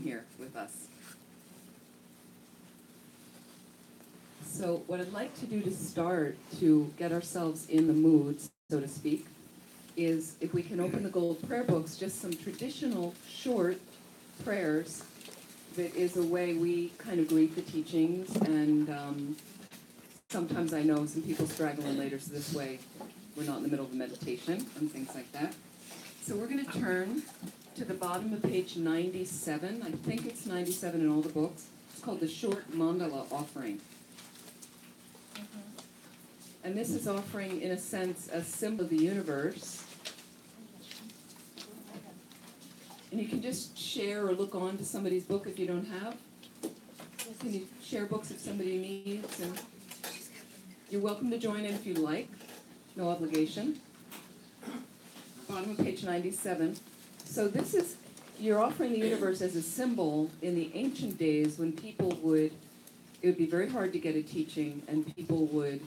here with us. So what I'd like to do to start, to get ourselves in the mood, so to speak, is if we can open the gold prayer books, just some traditional short prayers that is a way we kind of greet the teachings, and sometimes I know some people straggle in later, so this way we're not in the middle of a meditation and things like that. So we're going to turn to the bottom of page 97. I think it's 97 in all the books. It's called the Short Mandala Offering. And this is offering, in a sense, a symbol of the universe. And you can just share or look on to somebody's book if you don't have. Can you share books if somebody needs? And you're welcome to join in if you like. No obligation. Bottom of page 97. So this is, you're offering the universe as a symbol in the ancient days when people would, it would be very hard to get a teaching, and people would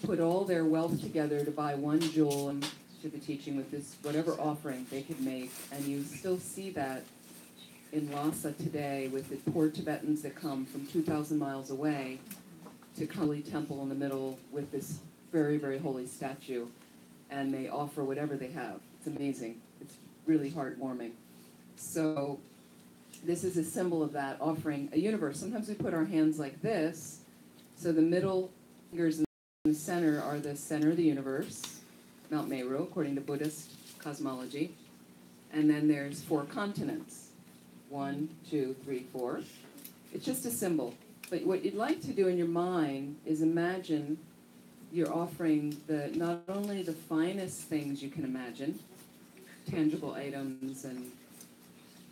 put all their wealth together to buy one jewel and to the teaching with this whatever offering they could make. And you still see that in Lhasa today with the poor Tibetans that come from 2,000 miles away to Kali Temple in the middle with this very, very holy statue, and they offer whatever they have. It's amazing. It's really heartwarming. So this is a symbol of that, offering a universe. Sometimes we put our hands like this, so the middle fingers in the center are the center of the universe, Mount Meru, according to Buddhist cosmology. And then there's 4 continents. 1, 2, 3, 4. It's just a symbol. But what you'd like to do in your mind is imagine you're offering not only the finest things you can imagine, tangible items and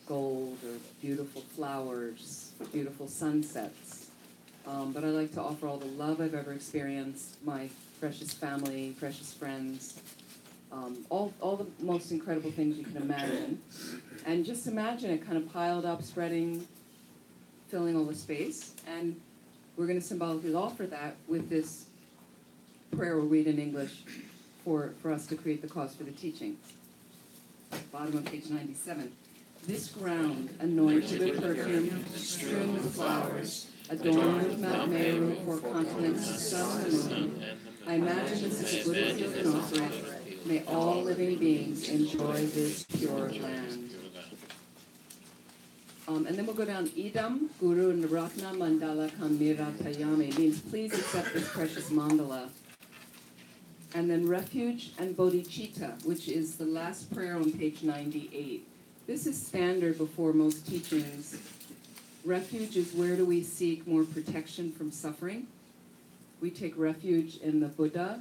gold or beautiful flowers, beautiful sunsets, but I like to offer all the love I've ever experienced, my precious family, precious friends, all the most incredible things you can imagine. And just imagine it kind of piled up, spreading, filling all the space. And we're going to symbolically offer that with this prayer we'll read in English for us to create the cause for the teaching. Bottom of page 97. This ground, anointed with perfume, strewn with flowers, adorned with Mount Meru, 4 continents, the sun and the moon. I imagine this is a Buddha field and offer it. May all living beings enjoy this pure land. And then we'll go down. Idam Guru Naratna Mandala Kamira Tayami means please accept this precious mandala. And then Refuge and Bodhichitta, which is the last prayer on page 98. This is standard before most teachings. Refuge is where do we seek more protection from suffering. We take refuge in the Buddha,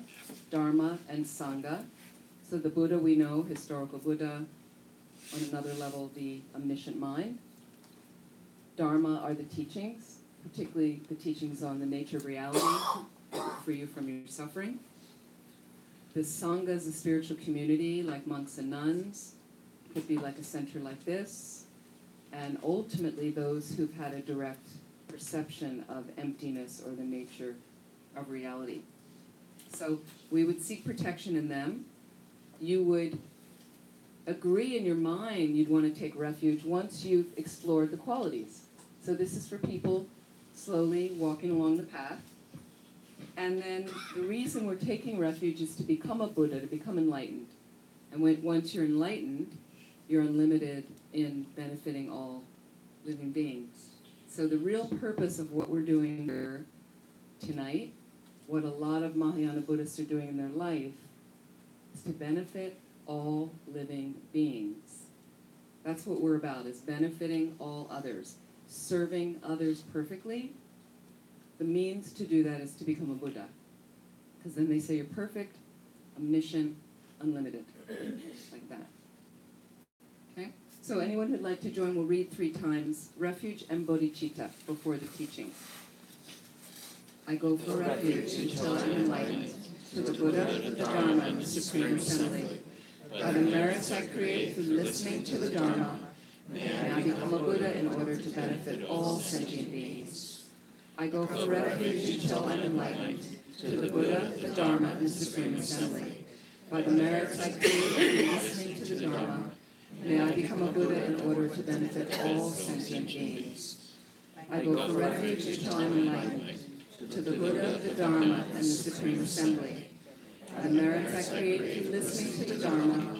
Dharma, and Sangha. So the Buddha we know, historical Buddha, on another level, the omniscient mind. Dharma are the teachings, particularly the teachings on the nature of reality that will free you from your suffering. The Sangha is a spiritual community like monks and nuns. It could be like a center like this. And ultimately those who've had a direct perception of emptiness or the nature of reality. So we would seek protection in them. You would agree in your mind you'd want to take refuge once you've explored the qualities. So this is for people slowly walking along the path. And then the reason we're taking refuge is to become a Buddha, to become enlightened. And once you're enlightened, you're unlimited in benefiting all living beings. So the real purpose of what we're doing here tonight, what a lot of Mahayana Buddhists are doing in their life, is to benefit all living beings. That's what we're about, is benefiting all others, serving others perfectly. The means to do that is to become a Buddha. Because then they say you're perfect, omniscient, unlimited. Like that. Okay? So anyone who'd like to join will read 3 times Refuge and Bodhichitta before the teaching. I go for refuge until I'm enlightened, to the Buddha, the Dharma, and the Supreme Assembly. By the merits I create through listening to the Dharma, may I become a Buddha in order to benefit all sentient beings. I go for refuge until I'm enlightened, to the Buddha, the Dharma, and the Supreme Assembly. By the merits I create through listening to the Dharma, May I become a Buddha in order to benefit all sentient beings. I go for refuge until I'm enlightened, to the Buddha, the Dharma, and the Supreme Assembly. The merits I create through listening to the Dharma,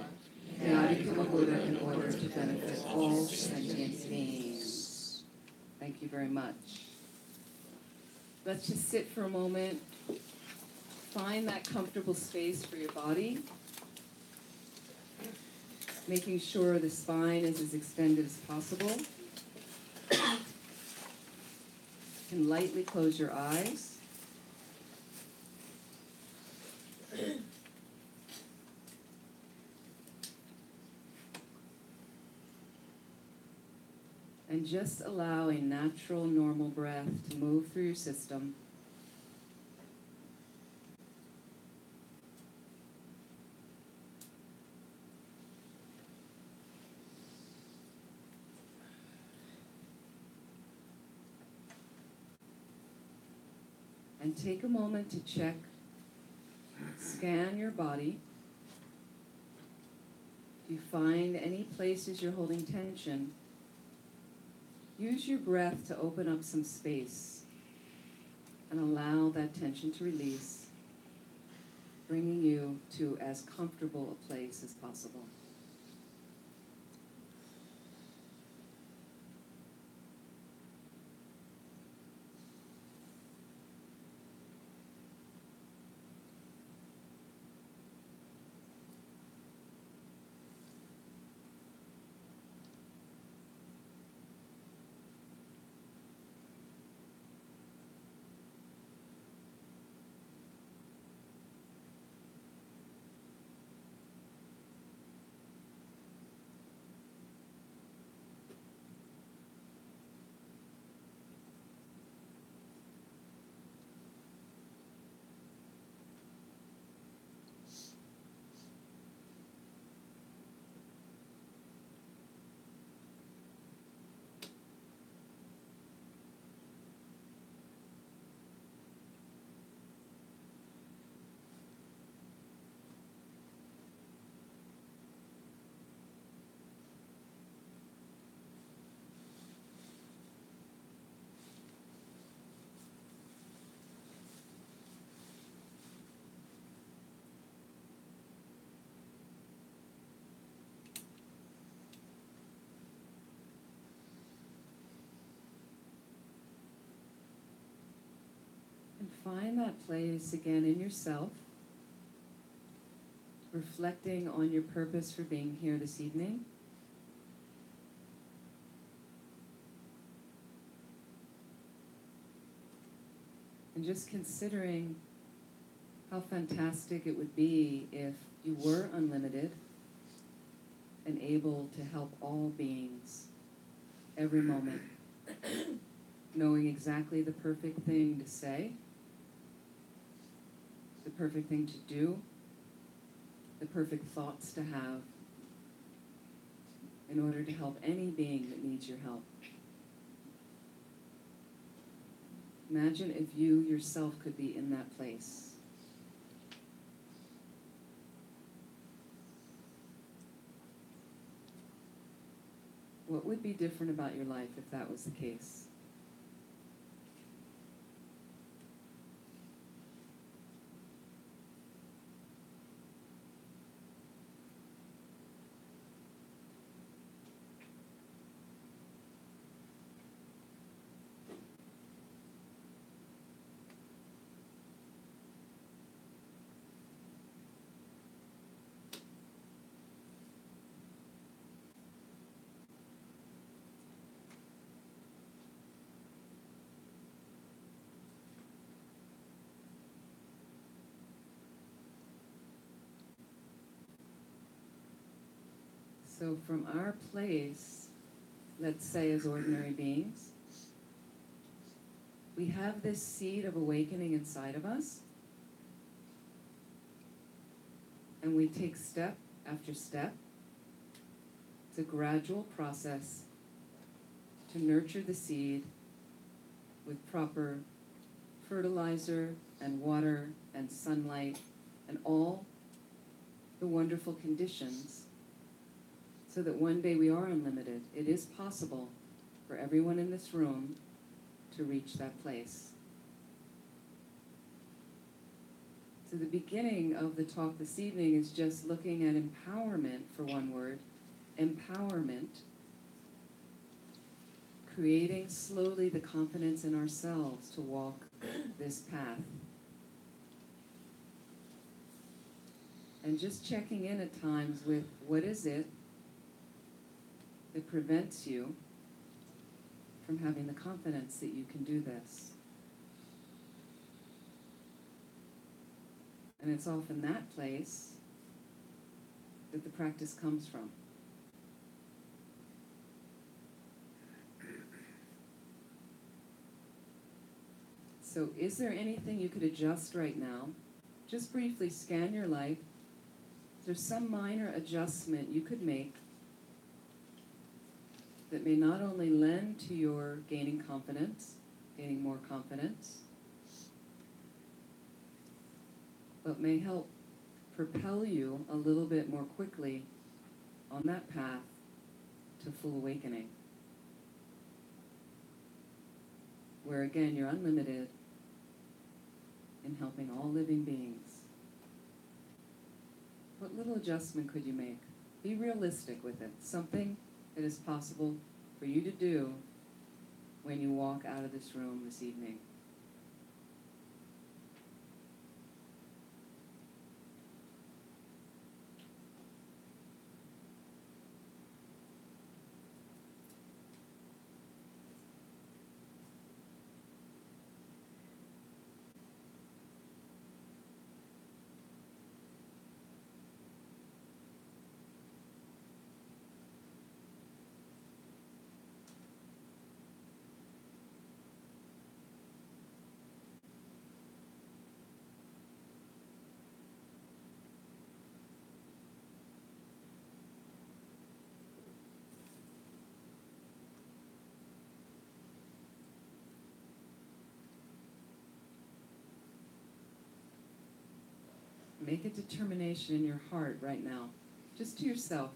may I become a Buddha in order to benefit all sentient beings. Thank you very much. Let's just sit for a moment. Find that comfortable space for your body, making sure the spine is as extended as possible. You can lightly close your eyes. And just allow a natural, normal breath to move through your system. And take a moment to check, scan your body. If you find any places you're holding tension, use your breath to open up some space and allow that tension to release, bringing you to as comfortable a place as possible. Find that place again in yourself, reflecting on your purpose for being here this evening. And just considering how fantastic it would be if you were unlimited and able to help all beings every moment, knowing exactly the perfect thing to say, the perfect thing to do, the perfect thoughts to have in order to help any being that needs your help. Imagine if you yourself could be in that place. What would be different about your life if that was the case? So from our place, let's say as ordinary beings, we have this seed of awakening inside of us, and we take step after step. It's a gradual process to nurture the seed with proper fertilizer and water and sunlight and all the wonderful conditions so that one day we are unlimited. It is possible for everyone in this room to reach that place. So the beginning of the talk this evening is just looking at empowerment, for one word. Empowerment. Creating slowly the confidence in ourselves to walk this path. And just checking in at times with what is it that prevents you from having the confidence that you can do this. And it's often that place that the practice comes from. So is there anything you could adjust right now? Just briefly scan your life. Is there some minor adjustment you could make that may not only lend to your gaining confidence, gaining more confidence, but may help propel you a little bit more quickly on that path to full awakening? Where again, you're unlimited in helping all living beings. What little adjustment could you make? Be realistic with it. Something that is possible for you to do when you walk out of this room this evening. Make a determination in your heart right now, just to yourself.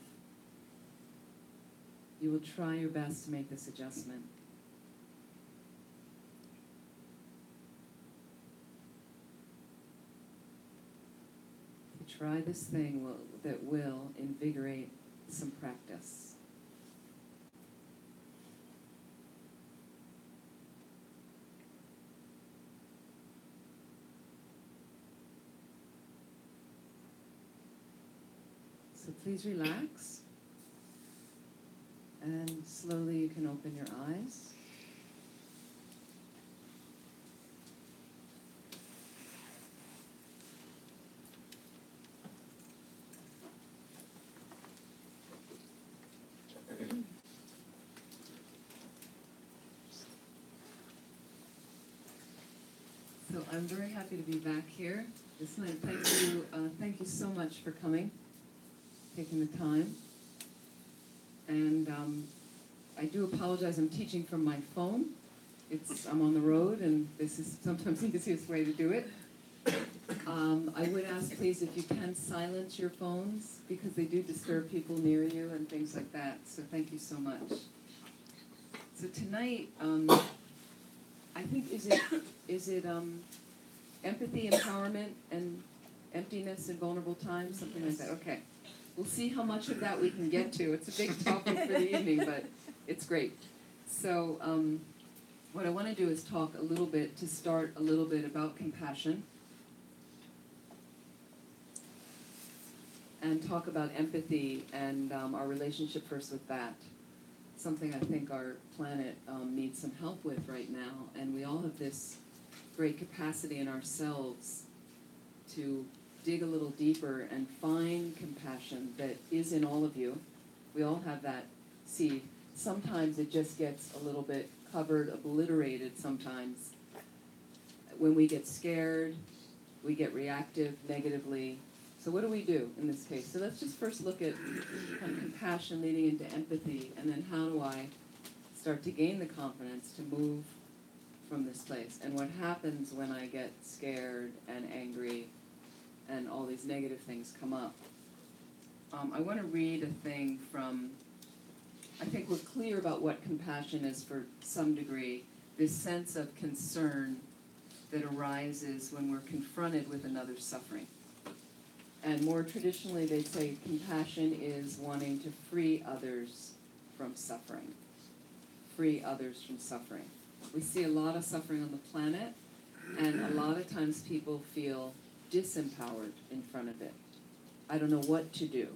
You will try your best to make this adjustment. Try this thing that will invigorate some practice. So please relax, and slowly you can open your eyes. So I'm very happy to be back here this night. Thank you so much for coming, taking the time. And I do apologize, I'm teaching from my phone. I'm on the road, and this is sometimes the easiest way to do it. I would ask, please, if you can silence your phones, because they do disturb people near you and things like that. So thank you so much. So tonight, I think, is it empathy, empowerment, and emptiness in vulnerable times, something like that? Okay. We'll see how much of that we can get to. It's a big topic for the evening, but it's great. So what I want to do is talk a little bit, to start a little bit about compassion, and talk about empathy and our relationship first with that. Something I think our planet needs some help with right now, and we all have this great capacity in ourselves to dig a little deeper and find compassion that is in all of you. We all have that seed. Sometimes it just gets a little bit covered, obliterated sometimes. When we get scared, we get reactive negatively. So what do we do in this case? So let's just first look at kind of compassion leading into empathy, and then how do I start to gain the confidence to move from this place? And what happens when I get scared and angry and all these negative things come up? I want to read a thing from, I think we're clear about what compassion is for some degree, this sense of concern that arises when we're confronted with another's suffering. And more traditionally, they say compassion is wanting to free others from suffering. Free others from suffering. We see a lot of suffering on the planet, and a lot of times people feel disempowered in front of it. I don't know what to do.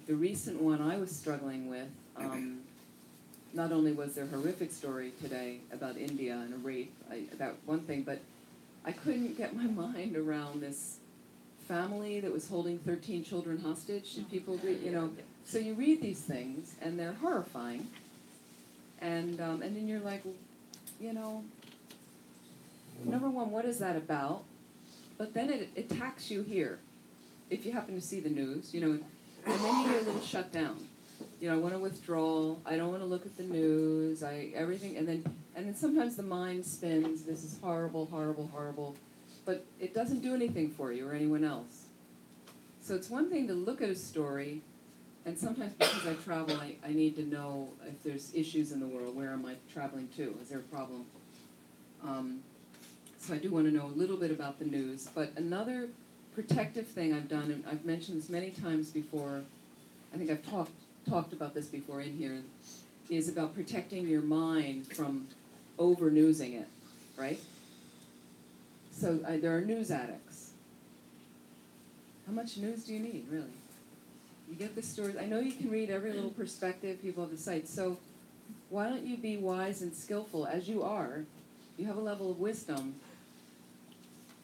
The recent one I was struggling with, not only was there a horrific story today about India and a rape, that one thing, but I couldn't get my mind around this family that was holding 13 children hostage. And people, so you read these things, and they're horrifying. And then you're like, number one, what is that about? But then it attacks you here, if you happen to see the news, and then you get a little shut down. I want to withdraw. I don't want to look at the news. Everything, and then sometimes the mind spins. This is horrible, horrible, horrible, but it doesn't do anything for you or anyone else. So it's one thing to look at a story, and sometimes because I travel, I need to know if there's issues in the world. Where am I traveling to? Is there a problem? So I do want to know a little bit about the news. But another protective thing I've done, and I've mentioned this many times before, I think I've talked about this before in here, is about protecting your mind from over-newsing it, right? So there are news addicts. How much news do you need, really? You get the stories. I know you can read every little perspective, people have the sites. So why don't you be wise and skillful, as you are? You have a level of wisdom.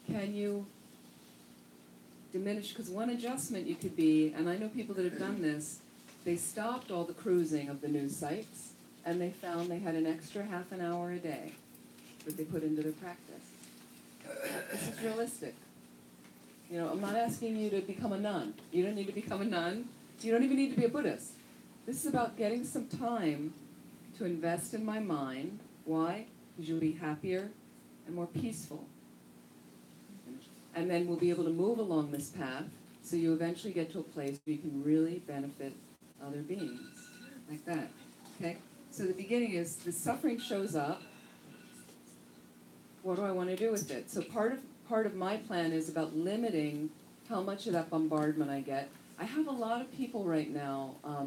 Can you diminish? Because one adjustment you could be, and I know people that have done this, they stopped all the cruising of the news sites, and they found they had an extra half an hour a day that they put into their practice. This is realistic. I'm not asking you to become a nun. You don't need to become a nun. You don't even need to be a Buddhist. This is about getting some time to invest in my mind. Why? Because you'll be happier and more peaceful. And then we'll be able to move along this path so you eventually get to a place where you can really benefit other beings. Like that. Okay? So the beginning is the suffering shows up. What do I want to do with it? So part of my plan is about limiting how much of that bombardment I get. I have a lot of people right now, I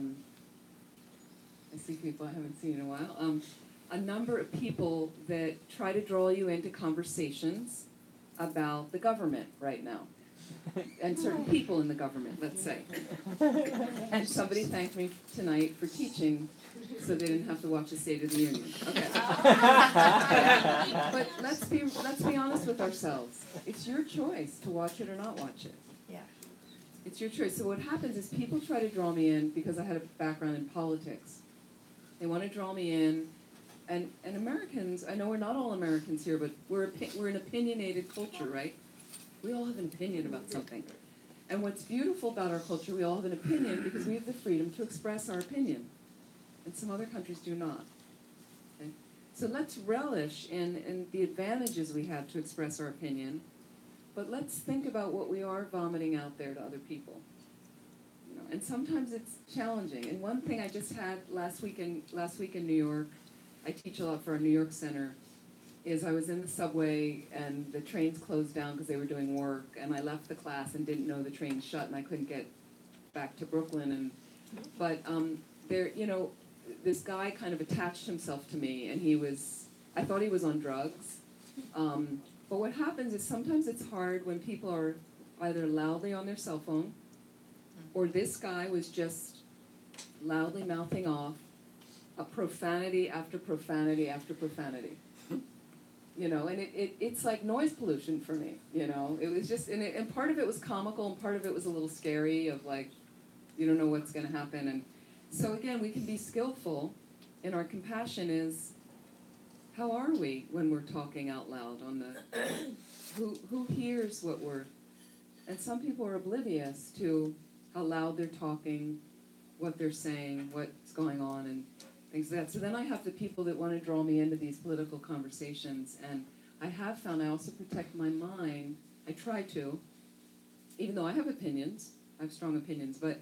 see people I haven't seen in a while, a number of people that try to draw you into conversations about the government right now. And certain people in the government, let's say. And somebody thanked me tonight for teaching so they didn't have to watch the State of the Union. Okay. But let's be honest with ourselves. It's your choice to watch it or not watch it. Yeah. It's your choice. So what happens is people try to draw me in because I had a background in politics. They want to draw me in. And Americans, I know we're not all Americans here, but we're an opinionated culture, right? We all have an opinion about something. And what's beautiful about our culture, we all have an opinion because we have the freedom to express our opinion. And some other countries do not. Okay? So let's relish in the advantages we have to express our opinion, but let's think about what we are vomiting out there to other people. And sometimes it's challenging. And one thing I just had last week in New York, I teach a lot for our New York Center, is I was in the subway and the trains closed down because they were doing work, and I left the class and didn't know the train shut and I couldn't get back to Brooklyn. But this guy kind of attached himself to me, and I thought he was on drugs. But what happens is sometimes it's hard when people are either loudly on their cell phone, or this guy was just loudly mouthing off a profanity after profanity after profanity. And it's like noise pollution for me, It was just, and part of it was comical, and part of it was a little scary of like, you don't know what's going to happen. And so again, we can be skillful in our compassion is, how are we when we're talking out loud on who hears what and some people are oblivious to how loud they're talking, what they're saying, what's going on, and things like that. So then I have the people that want to draw me into these political conversations, and I have found I also protect my mind. I try to, even though I have opinions, I have strong opinions, but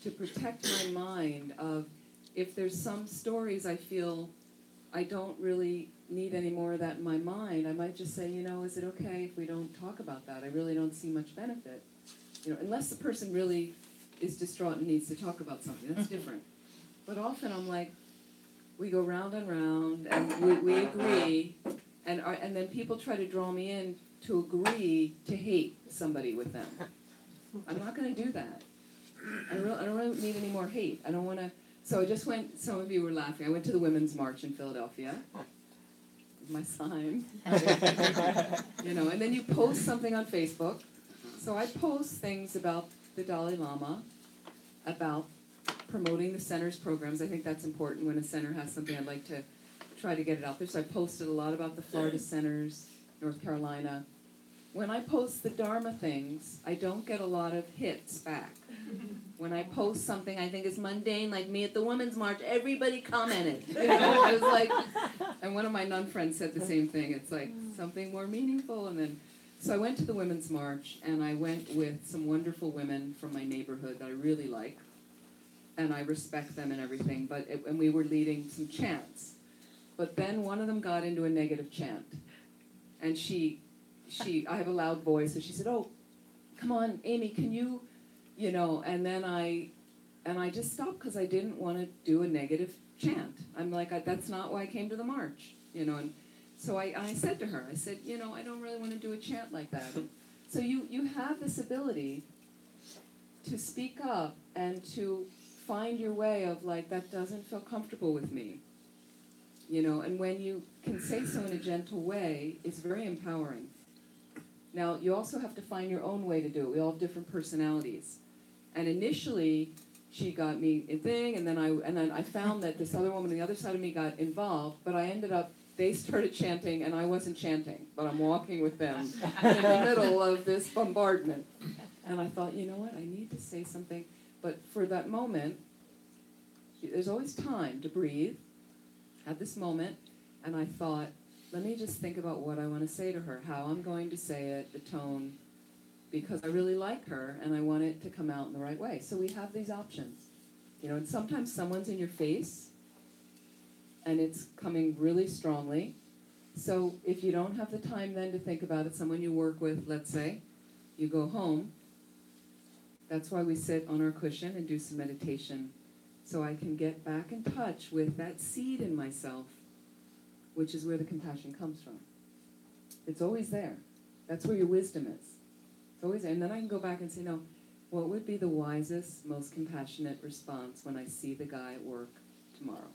to protect my mind of, if there's some stories I feel I don't really need any more of that in my mind, I might just say, is it okay if we don't talk about that? I really don't see much benefit. Unless the person really is distraught and needs to talk about something, that's different. But often I'm like, we go round and round, and we agree, and then people try to draw me in to agree to hate somebody with them. I'm not going to do that. I don't really need any more hate. I don't want to. So I just went. Some of you were laughing. I went to the Women's March in Philadelphia. My sign. And then you post something on Facebook. So I post things about the Dalai Lama, about promoting the center's programs. I think that's important. When a center has something, I'd like to try to get it out there. So I posted a lot about the Florida centers, North Carolina. When I post the Dharma things, I don't get a lot of hits back. When I post something I think is mundane, like me at the Women's March, everybody commented. I was like, and one of my nun friends said the same thing. It's like something more meaningful. And then, so I went to the Women's March, and I went with some wonderful women from my neighborhood that I really like, and I respect them and everything. And we were leading some chants. But then one of them got into a negative chant, and I have a loud voice, and she said, "Oh, come on, Amy, can you, and then I just stopped because I didn't want to do a negative chant. I'm like, that's not why I came to the march, and so I said to her, I said, I don't really want to do a chant like that. So you have this ability to speak up and to find your way of like, that doesn't feel comfortable with me, and when you can say so in a gentle way, it's very empowering. Now, you also have to find your own way to do it. We all have different personalities. And initially, she got me a thing, and then I found that this other woman on the other side of me got involved, but I ended up, they started chanting, and I wasn't chanting, but I'm walking with them in the middle of this bombardment. And I thought, you know what, I need to say something. But for that moment, there's always time to breathe at this moment, and I thought, let me just think about what I want to say to her, how I'm going to say it, the tone, because I really like her and I want it to come out in the right way. So we have these options. And sometimes someone's in your face and it's coming really strongly. So if you don't have the time then to think about it, someone you work with, let's say, you go home. That's why we sit on our cushion and do some meditation, so I can get back in touch with that seed in myself, which is where the compassion comes from. It's always there. That's where your wisdom is. It's always there. And then I can go back and say, no, what would be the wisest, most compassionate response when I see the guy at work tomorrow?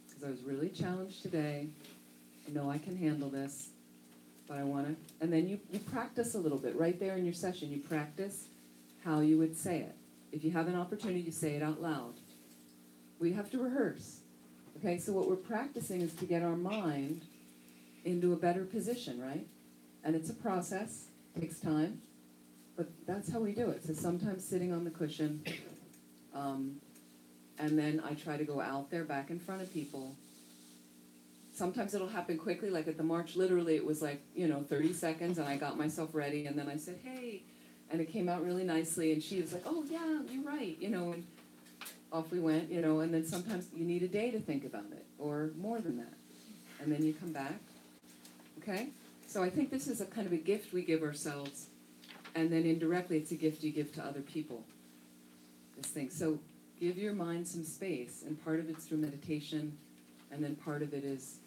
Because I was really challenged today. I know I can handle this, but I want to. And then you practice a little bit. Right there in your session, you practice how you would say it. If you have an opportunity, you say it out loud. We have to rehearse. Okay, so what we're practicing is to get our mind into a better position, right? And it's a process, it takes time, but that's how we do it. So sometimes sitting on the cushion, and then I try to go out there back in front of people. Sometimes it'll happen quickly, like at the march, literally it was like, 30 seconds, and I got myself ready, and then I said, hey, and it came out really nicely, and she was like, oh yeah, you're right, and off we went, and then sometimes you need a day to think about it, or more than that. And then you come back, okay? So I think this is a kind of a gift we give ourselves, and then indirectly it's a gift you give to other people, this thing. So give your mind some space, and part of it's through meditation, and then part of it is,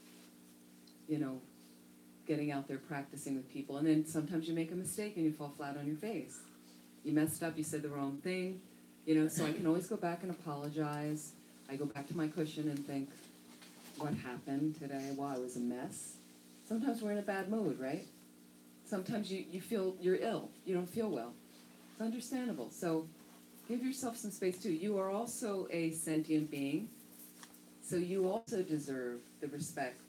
getting out there practicing with people. And then sometimes you make a mistake and you fall flat on your face. You messed up, you said the wrong thing. So I can always go back and apologize. I go back to my cushion and think, what happened today? Well, I was a mess. Sometimes we're in a bad mood, right? Sometimes you feel you're ill. You don't feel well. It's understandable. So give yourself some space too. You are also a sentient being. So you also deserve the respect,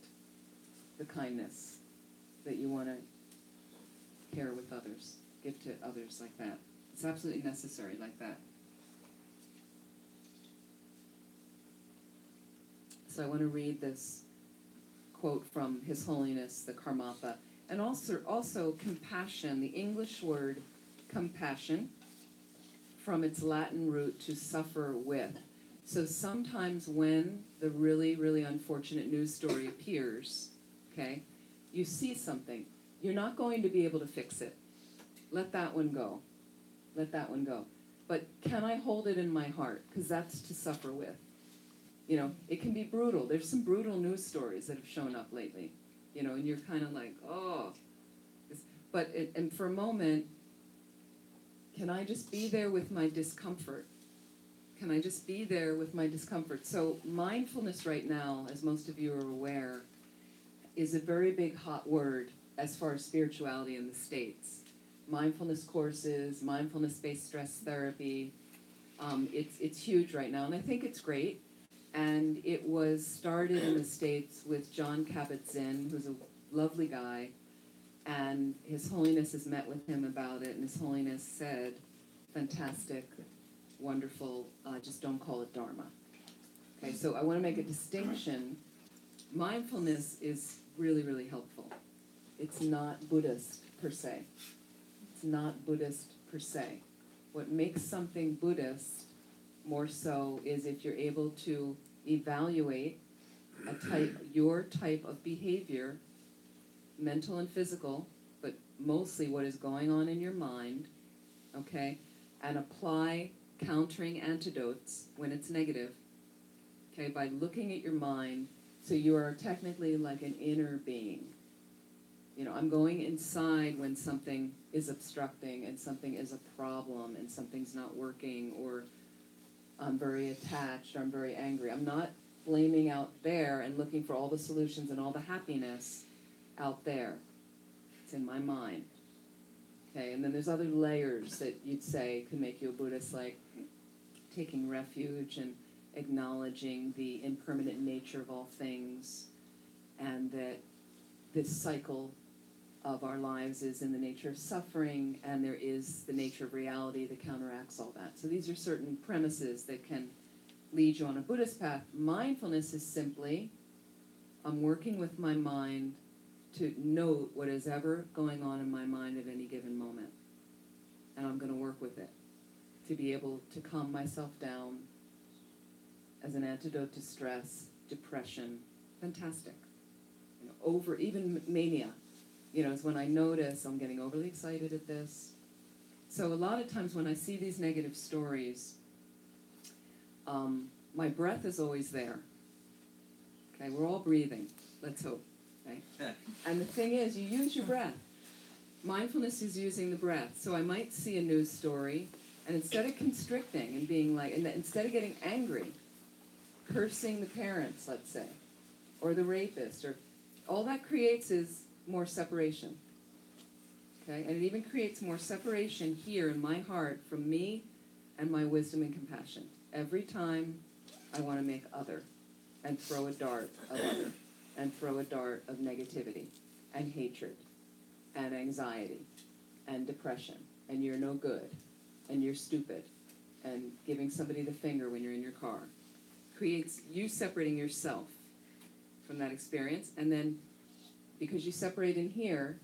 the kindness that you want to care with others, give to others like that. It's absolutely necessary like that. So I want to read this quote from His Holiness, the Karmapa, and also compassion, the English word compassion. from its Latin root to suffer with. So sometimes when the really, really unfortunate news story appears, okay, you see something, you're not going to be able to fix it. Let that one go. Let that one go. But can I hold it in my heart? Because that's to suffer with. You know, it can be brutal. There's some brutal news stories that have shown up lately. You know, and you're kind of like, oh. And for a moment, can I just be there with my discomfort? Can I just be there with my discomfort? So mindfulness right now, as most of you are aware, is a very big hot word as far as spirituality in the States. Mindfulness courses, mindfulness-based stress therapy, it's huge right now, and I think it's great. And it was started in the States with John Kabat-Zinn, who's a lovely guy, and His Holiness has met with him about it, and His Holiness said, fantastic, wonderful, just don't call it Dharma. Okay, so I want to make a distinction. Mindfulness is really, really helpful. It's not Buddhist per se. It's not Buddhist per se. What makes something Buddhist more so is if you're able to evaluate your type of behavior, mental and physical, but mostly what is going on in your mind, okay, and apply countering antidotes when it's negative, okay, by looking at your mind. So you are technically like an inner being. You know, I'm going inside when something is obstructing and something is a problem and something's not working, or I'm very attached, or I'm very angry. I'm not blaming out there and looking for all the solutions and all the happiness out there. It's in my mind. Okay, and then there's other layers that you'd say could make you a Buddhist, like taking refuge and acknowledging the impermanent nature of all things, and that this cycle of our lives is in the nature of suffering, and there is the nature of reality that counteracts all that. So these are certain premises that can lead you on a Buddhist path. Mindfulness is simply, I'm working with my mind to note what is ever going on in my mind at any given moment. And I'm going to work with it to be able to calm myself down as an antidote to stress, depression. Fantastic. You know, even mania. You know, is when I notice I'm getting overly excited at this. So a lot of times when I see these negative stories, my breath is always there. Okay, we're all breathing. Let's hope. Okay? And the thing is, you use your breath. Mindfulness is using the breath. So I might see a news story, and instead of constricting and being like, and instead of getting angry, cursing the parents, let's say, or the rapist, or all that creates is more separation. Okay? And it even creates more separation here in my heart from me and my wisdom and compassion. Every time I want to make other and throw a dart of other and throw a dart of negativity and hatred and anxiety and depression and you're no good and you're stupid and giving somebody the finger when you're in your car creates you separating yourself from that experience, and then because you separate in here,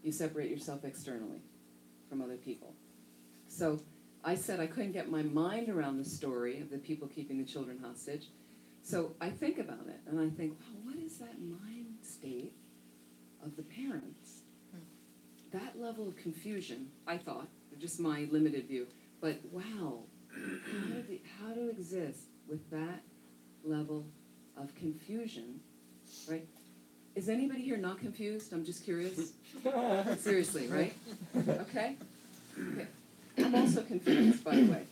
you separate yourself externally from other people. So I said I couldn't get my mind around the story of the people keeping the children hostage. So I think about it, and I think, wow, what is that mind state of the parents? That level of confusion, I thought, just my limited view, but wow, how to exist with that level of confusion, right? Is anybody here not confused? I'm just curious. Seriously, right? Okay? Okay. I'm also confused, by the way.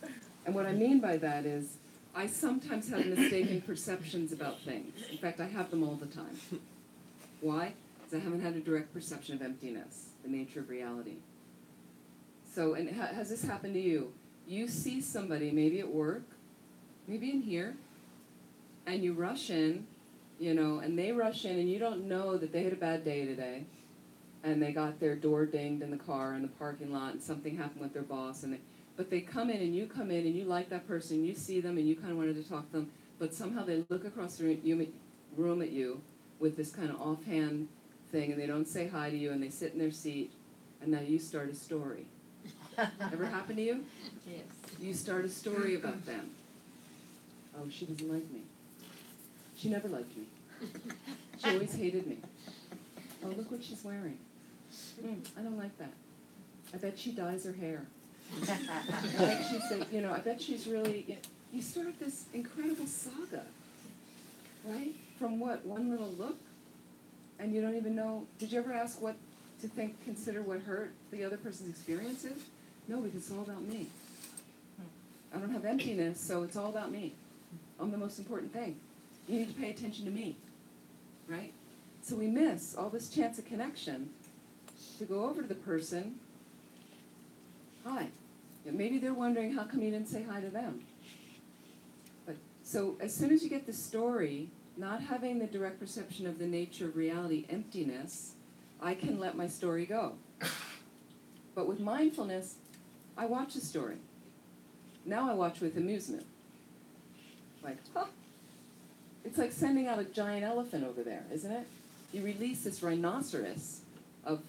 And what I mean by that is I sometimes have mistaken perceptions about things. In fact, I have them all the time. Why? Because I haven't had a direct perception of emptiness, the nature of reality. So, and has this happened to you? You see somebody, maybe at work, maybe in here, and you rush in, you know, and they rush in, and you don't know that they had a bad day today, and they got their door dinged in the car in the parking lot, and something happened with their boss, but they come in, and you like that person, you see them, and you kind of wanted to talk to them, but somehow they look across the room at you with this kind of offhand thing, and they don't say hi to you, and they sit in their seat, and now you start a story. Ever happen to you? Yes. You start a story about them. Oh, she doesn't like me. She never liked me. She always hated me. Oh, look what she's wearing. I don't like that. I bet she dyes her hair. I bet she's, I bet she's really, you start this incredible saga, right? From what, one little look? And you don't even know, did you ever ask what to think, consider what hurt the other person's experience is? No, because it's all about me. I don't have emptiness, so it's all about me. I'm the most important thing. You need to pay attention to me, right? So we miss all this chance of connection to go over to the person. Hi. Maybe they're wondering how come you didn't say hi to them. But so as soon as you get the story, not having the direct perception of the nature of reality, emptiness, I can let my story go. But with mindfulness, I watch the story. Now I watch with amusement. Like, it's like sending out a giant elephant over there, isn't it? You release this rhinoceros of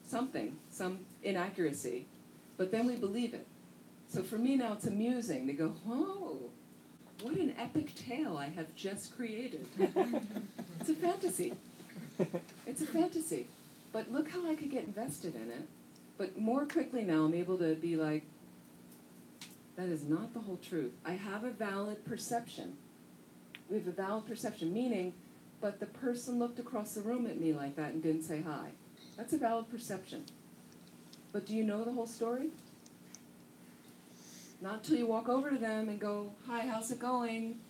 something, some inaccuracy, but then we believe it. So for me now it's amusing to go, whoa, what an epic tale I have just created. It's a fantasy. It's a fantasy. But look how I could get invested in it. But more quickly now I'm able to be like, that is not the whole truth. I have a valid perception. We have a valid perception, meaning, but the person looked across the room at me like that and didn't say hi. That's a valid perception. But do you know the whole story? Not till you walk over to them and go, hi, how's it going?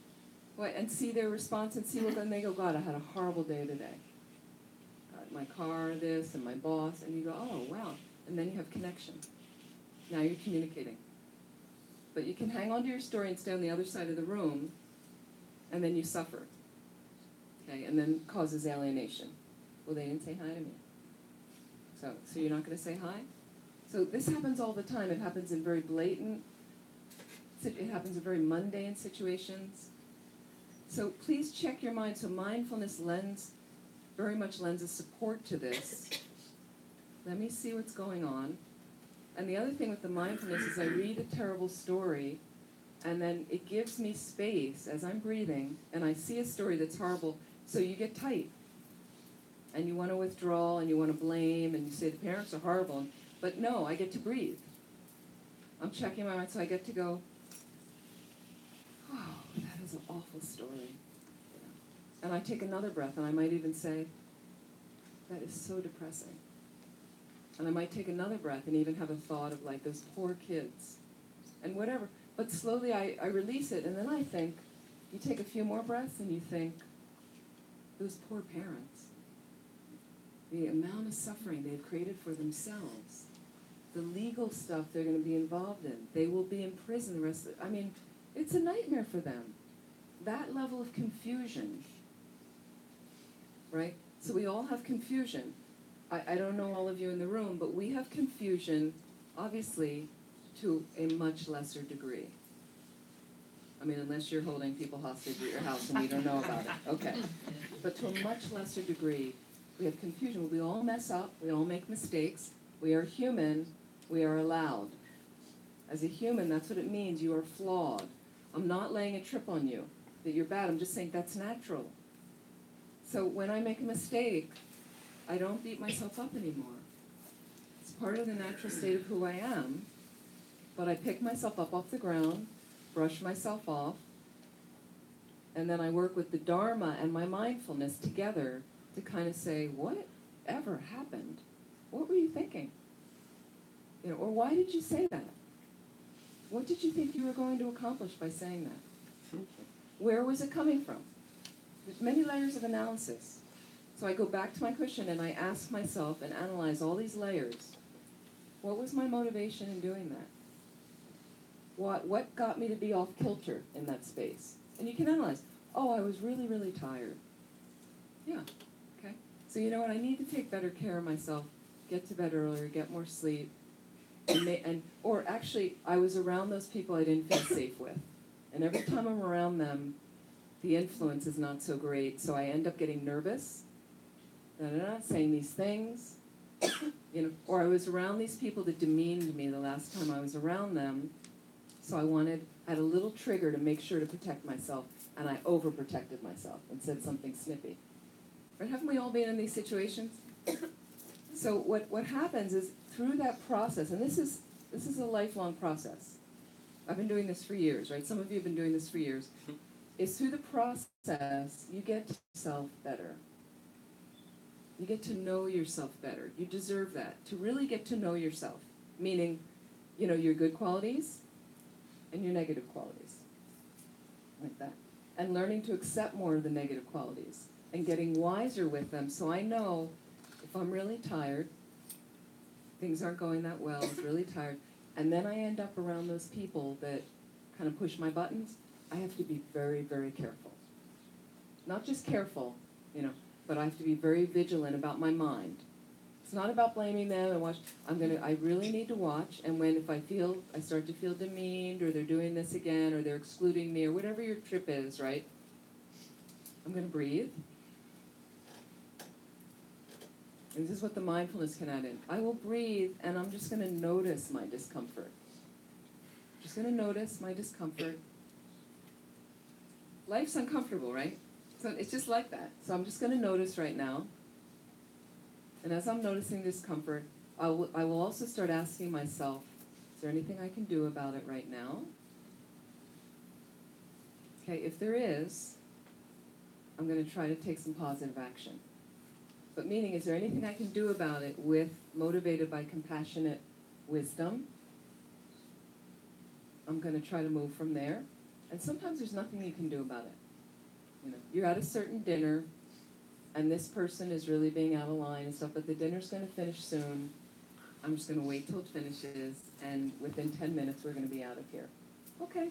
And see their response and see what, and they go, God, I had a horrible day today. My car, this, and my boss, and you go, oh, wow. And then you have connection. Now you're communicating. But you can hang on to your story and stay on the other side of the room, and then you suffer. Okay, and then causes alienation. Well, they didn't say hi to me. So you're not going to say hi? So this happens all the time. It happens in very blatant, it happens in very mundane situations. So please check your mind. So mindfulness very much lends a support to this. Let me see what's going on. And the other thing with the mindfulness is I read a terrible story, and then it gives me space as I'm breathing, and I see a story that's horrible, so you get tight. And you want to withdraw, and you want to blame, and you say the parents are horrible. But no, I get to breathe. I'm checking my mind, so I get to go, oh, that is an awful story. And I take another breath, and I might even say, that is so depressing. And I might take another breath and even have a thought of like those poor kids and whatever. But slowly I release it, and then I think, you take a few more breaths and you think, those poor parents, the amount of suffering they've created for themselves, the legal stuff they're going to be involved in, they will be in prison the rest of the, it's a nightmare for them. That level of confusion, right? So we all have confusion. I don't know all of you in the room, but we have confusion, obviously, to a much lesser degree. Unless you're holding people hostage at your house and you don't know about it. Okay. But to a much lesser degree, we have confusion. We all mess up. We all make mistakes. We are human. We are allowed. As a human, that's what it means. You are flawed. I'm not laying a trip on you that you're bad. I'm just saying that's natural. So when I make a mistake, I don't beat myself up anymore. It's part of the natural state of who I am, but I pick myself up off the ground, brush myself off, and then I work with the Dharma and my mindfulness together to kind of say, whatever happened? What were you thinking? Or why did you say that? What did you think you were going to accomplish by saying that? Where was it coming from? There's many layers of analysis. So I go back to my cushion and I ask myself and analyze all these layers. What was my motivation in doing that? What got me to be off kilter in that space? And you can analyze, oh, I was really, really tired. Yeah, okay. So you know what, I need to take better care of myself, get to bed earlier, get more sleep. Or actually, I was around those people I didn't feel safe with. And every time I'm around them, the influence is not so great, so I end up getting nervous, saying these things, or I was around these people that demeaned me the last time I was around them, so I had a little trigger to make sure to protect myself, and I overprotected myself and said something snippy. Right? Haven't we all been in these situations? So what happens is through that process, and this is a lifelong process. I've been doing this for years, right? Some of you have been doing this for years. Is through the process, you get to yourself better. You get to know yourself better. You deserve that, to really get to know yourself. Meaning, your good qualities and your negative qualities. Like that. And learning to accept more of the negative qualities and getting wiser with them. So I know if I'm really tired, things aren't going that well, I'm really tired, and then I end up around those people that kind of push my buttons, I have to be very, very careful. Not just careful, but I have to be very vigilant about my mind. It's not about blaming them and watch. I really need to watch, and if I start to feel demeaned, or they're doing this again, or they're excluding me, or whatever your trip is, right? I'm going to breathe. And this is what the mindfulness can add in. I will breathe, and I'm just going to notice my discomfort. Just going to notice my discomfort. Life's uncomfortable, right? So it's just like that. So I'm just going to notice right now. And as I'm noticing discomfort, I will also start asking myself, is there anything I can do about it right now? Okay, if there is, I'm going to try to take some positive action. But meaning, is there anything I can do about it motivated by compassionate wisdom? I'm going to try to move from there. And sometimes there's nothing you can do about it. You're at a certain dinner, and this person is really being out of line and stuff, but the dinner's going to finish soon. I'm just going to wait till it finishes, and within 10 minutes we're going to be out of here. Okay. You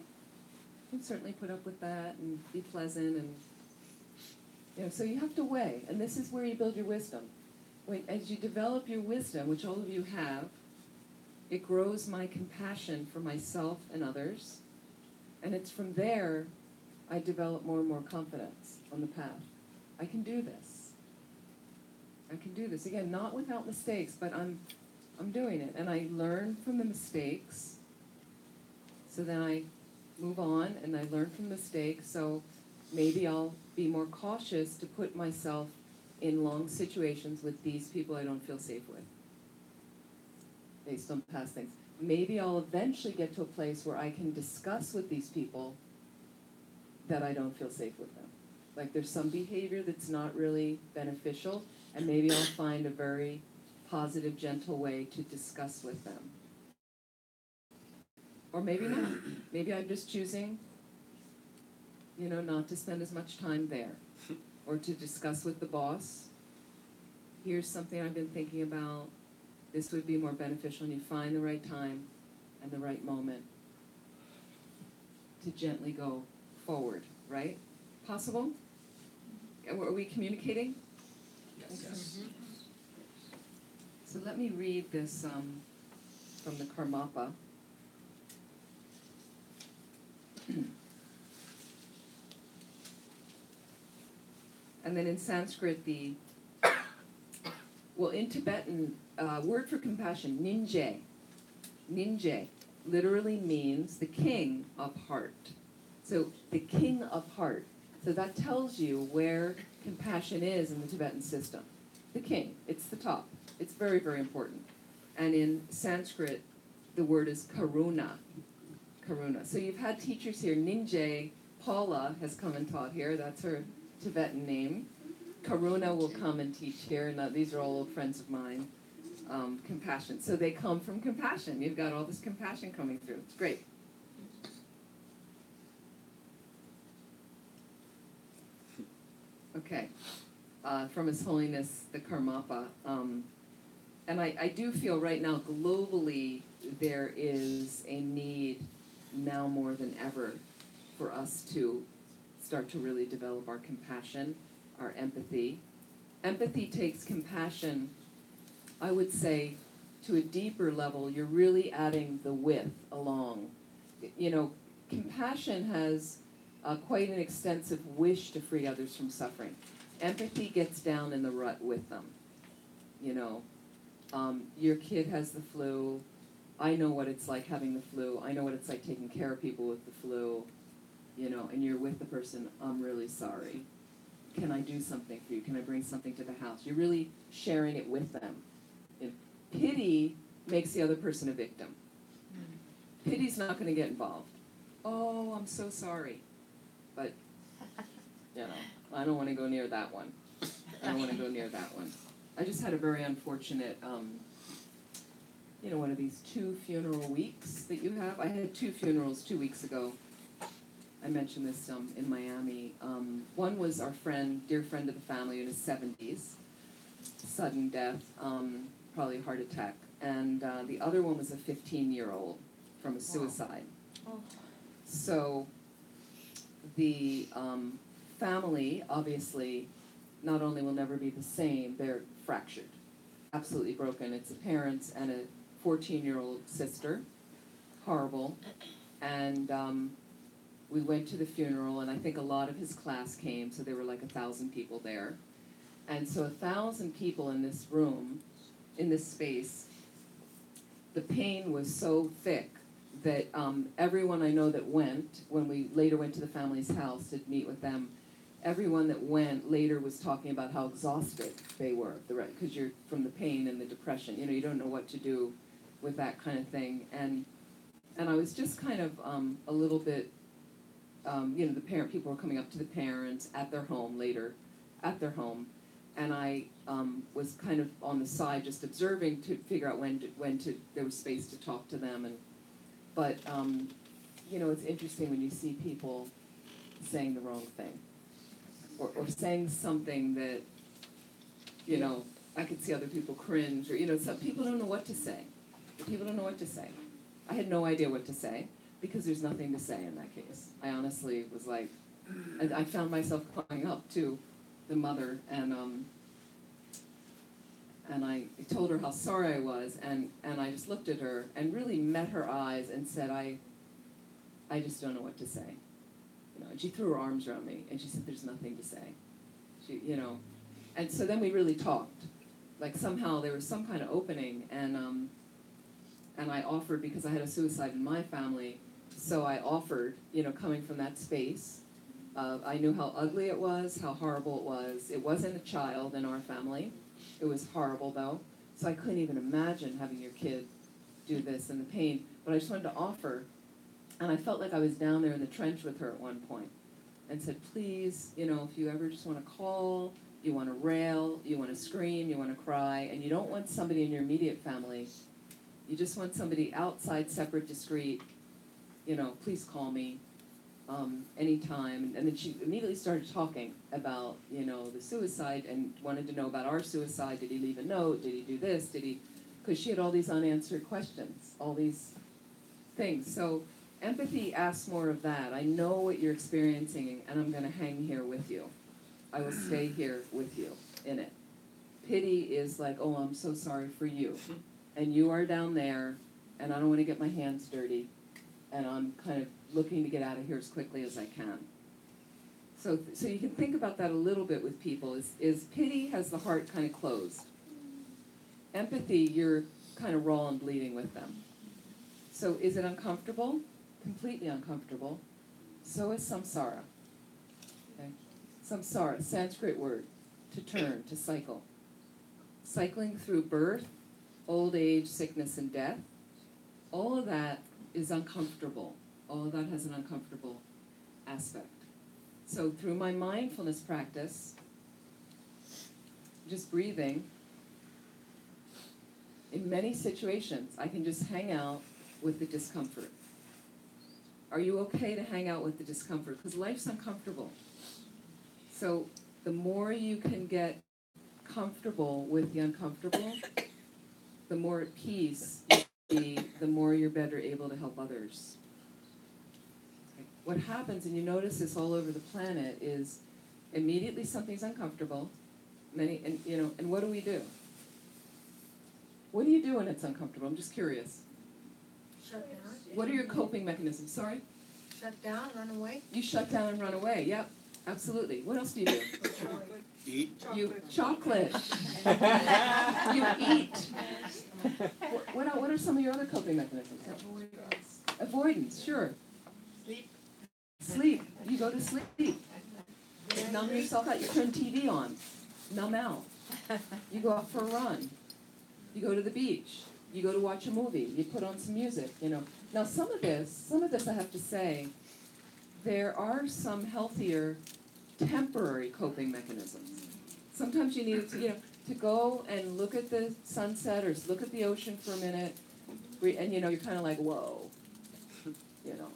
can certainly put up with that and be pleasant and so you have to weigh, and this is where you build your wisdom. As you develop your wisdom, which all of you have, it grows my compassion for myself and others, and it's from there I develop more and more confidence on the path. I can do this. I can do this. Again, not without mistakes, but I'm doing it, and I learn from the mistakes, so then I move on, and I learn from mistakes, so maybe I'll be more cautious to put myself in long situations with these people I don't feel safe with, based on past things. Maybe I'll eventually get to a place where I can discuss with these people that I don't feel safe with them. Like there's some behavior that's not really beneficial, and maybe I'll find a very positive, gentle way to discuss with them. Or maybe not. Maybe I'm just choosing not to spend as much time there, or to discuss with the boss. Here's something I've been thinking about. This would be more beneficial, and you find the right time and the right moment to gently go forward, right? Possible? Are we communicating? Yes. Mm-hmm. So let me read this from the Karmapa. And then in Sanskrit, in Tibetan, word for compassion, ninje, literally means the king of heart. So the king of heart. So that tells you where compassion is in the Tibetan system. The king, it's the top. It's very, very important. And in Sanskrit, the word is karuna. Karuna. So you've had teachers here. Ninje, Paula has come and taught here. That's her Tibetan name. Karuna will come and teach here. And these are all old friends of mine. Compassion. So they come from compassion. You've got all this compassion coming through. It's great. Okay. From His Holiness, the Karmapa. And I do feel right now, globally, there is a need now more than ever for us to start to really develop our compassion, our empathy. Empathy takes compassion, I would say, to a deeper level. You're really adding the width along. Compassion has quite an extensive wish to free others from suffering. Empathy gets down in the rut with them. Your kid has the flu. I know what it's like having the flu. I know what it's like taking care of people with the flu, and you're with the person, I'm really sorry. Can I do something for you? Can I bring something to the house? You're really sharing it with them. If pity makes the other person a victim. Pity's not going to get involved. Oh, I'm so sorry. But, I don't want to go near that one. I just had a very unfortunate, one of these 2 funeral weeks that you have. I had 2 funerals 2 weeks ago. I mentioned this in Miami. One was our dear friend of the family in his 70s, sudden death, probably a heart attack. And the other one was a 15-year-old from a suicide. Oh. So the family, obviously, not only will never be the same, they're fractured, absolutely broken. It's a parents and a 14-year-old sister, horrible. And we went to the funeral, and I think a lot of his class came, so there were like 1,000 people there. And so 1,000 people in this room, in this space, the pain was so thick that everyone I know that went, when we later went to the family's house to meet with them, everyone that went later was talking about how exhausted they were, because you're from the pain and the depression. You don't know what to do with that kind of thing. And I was just kind of a little bit, the people were coming up to the parents at their home later, and I was kind of on the side just observing to figure out when there was space to talk to them. But it's interesting when you see people saying the wrong thing, or saying something that, I could see other people cringe, or, some people don't know what to say. People don't know what to say. I had no idea what to say, because there's nothing to say in that case. I honestly was like, I found myself crying up to the mother, and I told her how sorry I was, and I just looked at her and really met her eyes and said, I just don't know what to say. And she threw her arms around me, and she said, there's nothing to say. And so then we really talked. Like somehow there was some kind of opening, and I offered, because I had a suicide in my family, so I offered, coming from that space. I knew how ugly it was, how horrible it was. It wasn't a child in our family. It was horrible, though. So I couldn't even imagine having your kid do this and the pain. But I just wanted to offer. And I felt like I was down there in the trench with her at one point, and said, please, if you ever just want to call, you want to rail, you want to scream, you want to cry, and you don't want somebody in your immediate family, you just want somebody outside, separate, discreet, please call me anytime. And then she immediately started talking about, the suicide, and wanted to know about our suicide. Did he leave a note? Did he do this? Because she had all these unanswered questions, all these things. So empathy asks more of that. I know what you're experiencing, and I'm going to hang here with you. I will stay here with you in it. Pity is like, oh, I'm so sorry for you. And you are down there, and I don't want to get my hands dirty, and I'm kind of looking to get out of here as quickly as I can. So you can think about that a little bit with people. Is pity has the heart kind of closed. Empathy, you're kind of raw and bleeding with them. So is it uncomfortable? Completely uncomfortable. So is samsara. Okay? Samsara, Sanskrit word, to turn, to cycle. Cycling through birth, old age, sickness, and death. All of that is uncomfortable. All of that has an uncomfortable aspect. So through my mindfulness practice, just breathing, in many situations, I can just hang out with the discomfort. Are you okay to hang out with the discomfort? Because life's uncomfortable. So the more you can get comfortable with the uncomfortable, the more at peace you'll be, the more you're better able to help others. What happens, and you notice this all over the planet, is immediately something's uncomfortable. And what do we do? What do you do when it's uncomfortable? I'm just curious. Shut down. What are your coping mechanisms? Sorry? Shut down, run away. You shut down and run away. Yep, absolutely. What else do you do? Eat. You chocolate. You eat. What are some of your other coping mechanisms? Avoidance, sure. Sleep. You go to sleep. You numb yourself out. You turn TV on. Numb out. You go out for a run. You go to the beach. You go to watch a movie. You put on some music, you know. Now some of this I have to say, there are some healthier temporary coping mechanisms. Sometimes you need to go and look at the sunset or look at the ocean for a minute, and you're kind of like, whoa.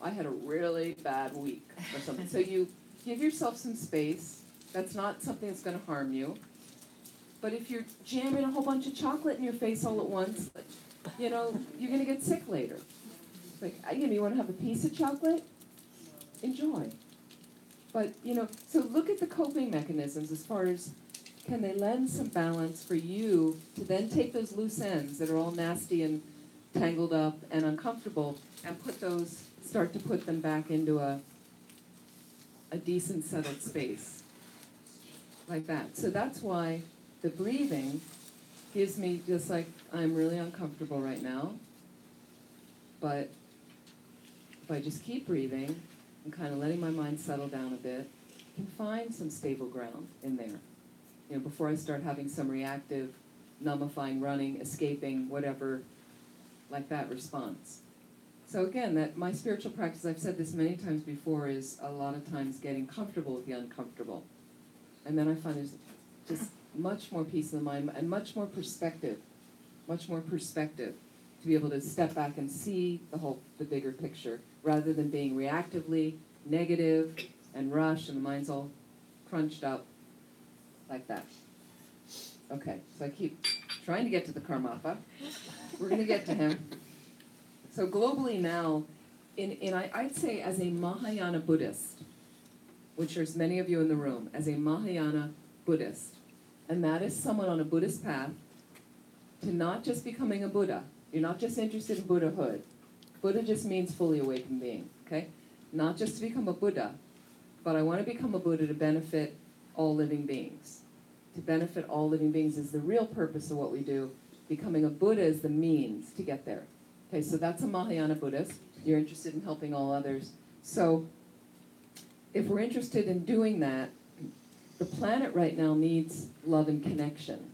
I had a really bad week or something. So you give yourself some space. That's not something that's going to harm you. But if you're jamming a whole bunch of chocolate in your face all at once, you're going to get sick later. Like, you want to have a piece of chocolate? Enjoy. But, so look at the coping mechanisms as far as, can they lend some balance for you to then take those loose ends that are all nasty and tangled up and uncomfortable and start to put them back into a decent settled space. Like that. So that's why the breathing gives me just like, I'm really uncomfortable right now, but if I just keep breathing and kind of letting my mind settle down a bit, I can find some stable ground in there. Before I start having some reactive, numbifying, running, escaping, whatever, like that response. So again, that my spiritual practice, I've said this many times before, is a lot of times getting comfortable with the uncomfortable. And then I find there's just much more peace in the mind and much more perspective to be able to step back and see the bigger picture, rather than being reactively negative and rushed and the mind's all crunched up like that. Okay, so I keep trying to get to the Karmapa. We're going to get to him. So globally now, I'd say as a Mahayana Buddhist, which there's many of you in the room, as a Mahayana Buddhist, and that is someone on a Buddhist path to not just becoming a Buddha. You're not just interested in Buddhahood. Buddha just means fully awakened being, okay? Not just to become a Buddha, but I want to become a Buddha to benefit all living beings. To benefit all living beings is the real purpose of what we do. Becoming a Buddha is the means to get there. Okay, so that's a Mahayana Buddhist. You're interested in helping all others. So if we're interested in doing that, the planet right now needs love and connection.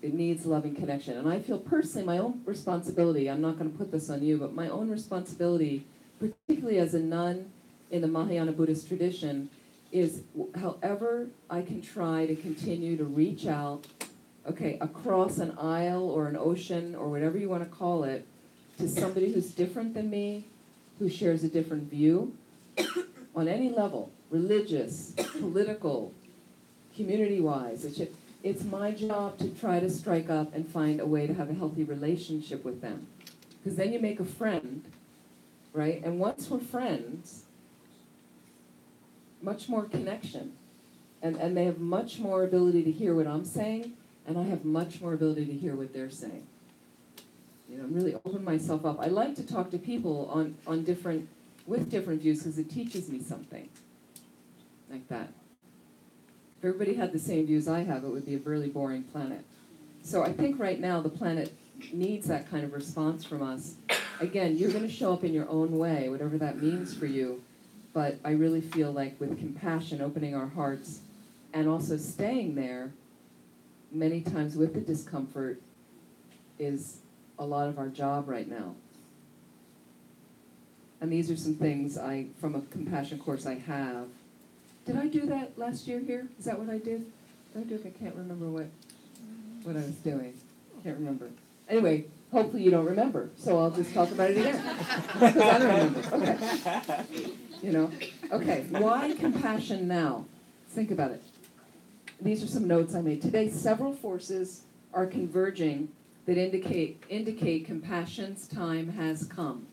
It needs love and connection. And I feel personally my own responsibility, I'm not going to put this on you, but my own responsibility, particularly as a nun in the Mahayana Buddhist tradition, is however I can try to continue to reach out, across an aisle or an ocean or whatever you want to call it, to somebody who's different than me, who shares a different view, on any level, religious, political, community-wise. It's my job to try to strike up and find a way to have a healthy relationship with them. Because then you make a friend, right? And once we're friends, much more connection. And they have much more ability to hear what I'm saying, and I have much more ability to hear what they're saying. Really open myself up. I like to talk to people with different views because it teaches me something. Like that. If everybody had the same views I have, it would be a really boring planet. So I think right now the planet needs that kind of response from us. Again, you're going to show up in your own way, whatever that means for you. But I really feel like with compassion, opening our hearts, and also staying there, many times with the discomfort, is a lot of our job right now. And these are some things from a compassion course I have. Did I do that last year here? Is that what I did? I can't remember what I was doing. Can't remember. Anyway, hopefully you don't remember, so I'll just talk about it again. Because I don't remember. Okay. Okay, why compassion now? Think about it. These are some notes I made. Today, several forces are converging that indicate compassion's time has come.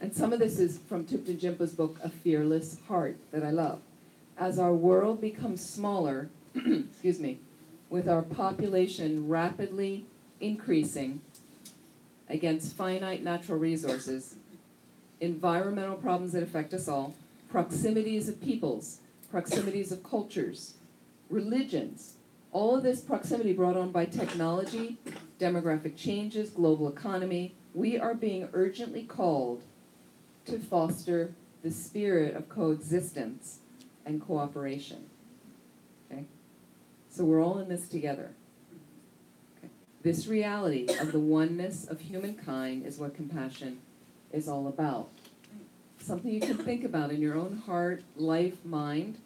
And some of this is from Thupten Jinpa's book, A Fearless Heart, that I love. As our world becomes smaller, excuse me, with our population rapidly increasing against finite natural resources, environmental problems that affect us all, proximities of peoples, proximities of cultures, religions, all of this proximity brought on by technology, demographic changes, global economy. We are being urgently called to foster the spirit of coexistence and cooperation. Okay? So we're all in this together. Okay? This reality of the oneness of humankind is what compassion is all about. Something you can think about in your own heart, life, mind,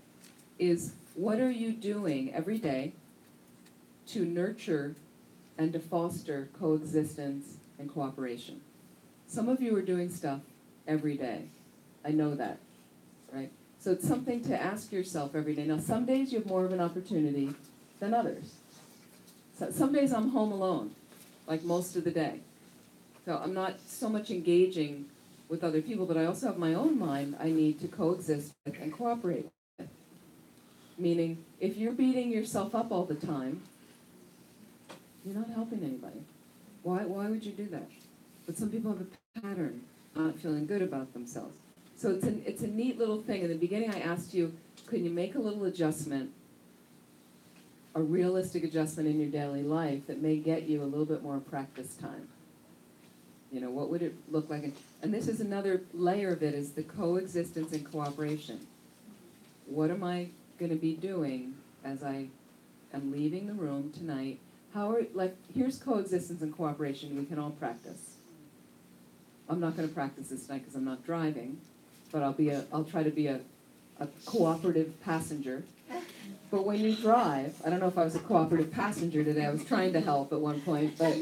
is what are you doing every day to nurture and to foster coexistence and cooperation? Some of you are doing stuff every day. I know that, right? So it's something to ask yourself every day. Now, some days you have more of an opportunity than others. So some days I'm home alone, like most of the day. So I'm not so much engaging with other people, but I also have my own mind I need to coexist with and cooperate with. Meaning, if you're beating yourself up all the time, you're not helping anybody. Why would you do that? But some people have a pattern, not feeling good about themselves. So it's a neat little thing. In the beginning I asked you, can you make a little adjustment, a realistic adjustment in your daily life that may get you a little bit more practice time? You know, what would it look like? And this is another layer of it, is the coexistence and cooperation. What am I going to be doing as I am leaving the room tonight? Here's coexistence and cooperation we can all practice. I'm not going to practice this tonight because I'm not driving, but I'll try to be a cooperative passenger. But when you drive, I don't know if I was a cooperative passenger today, I was trying to help at one point, but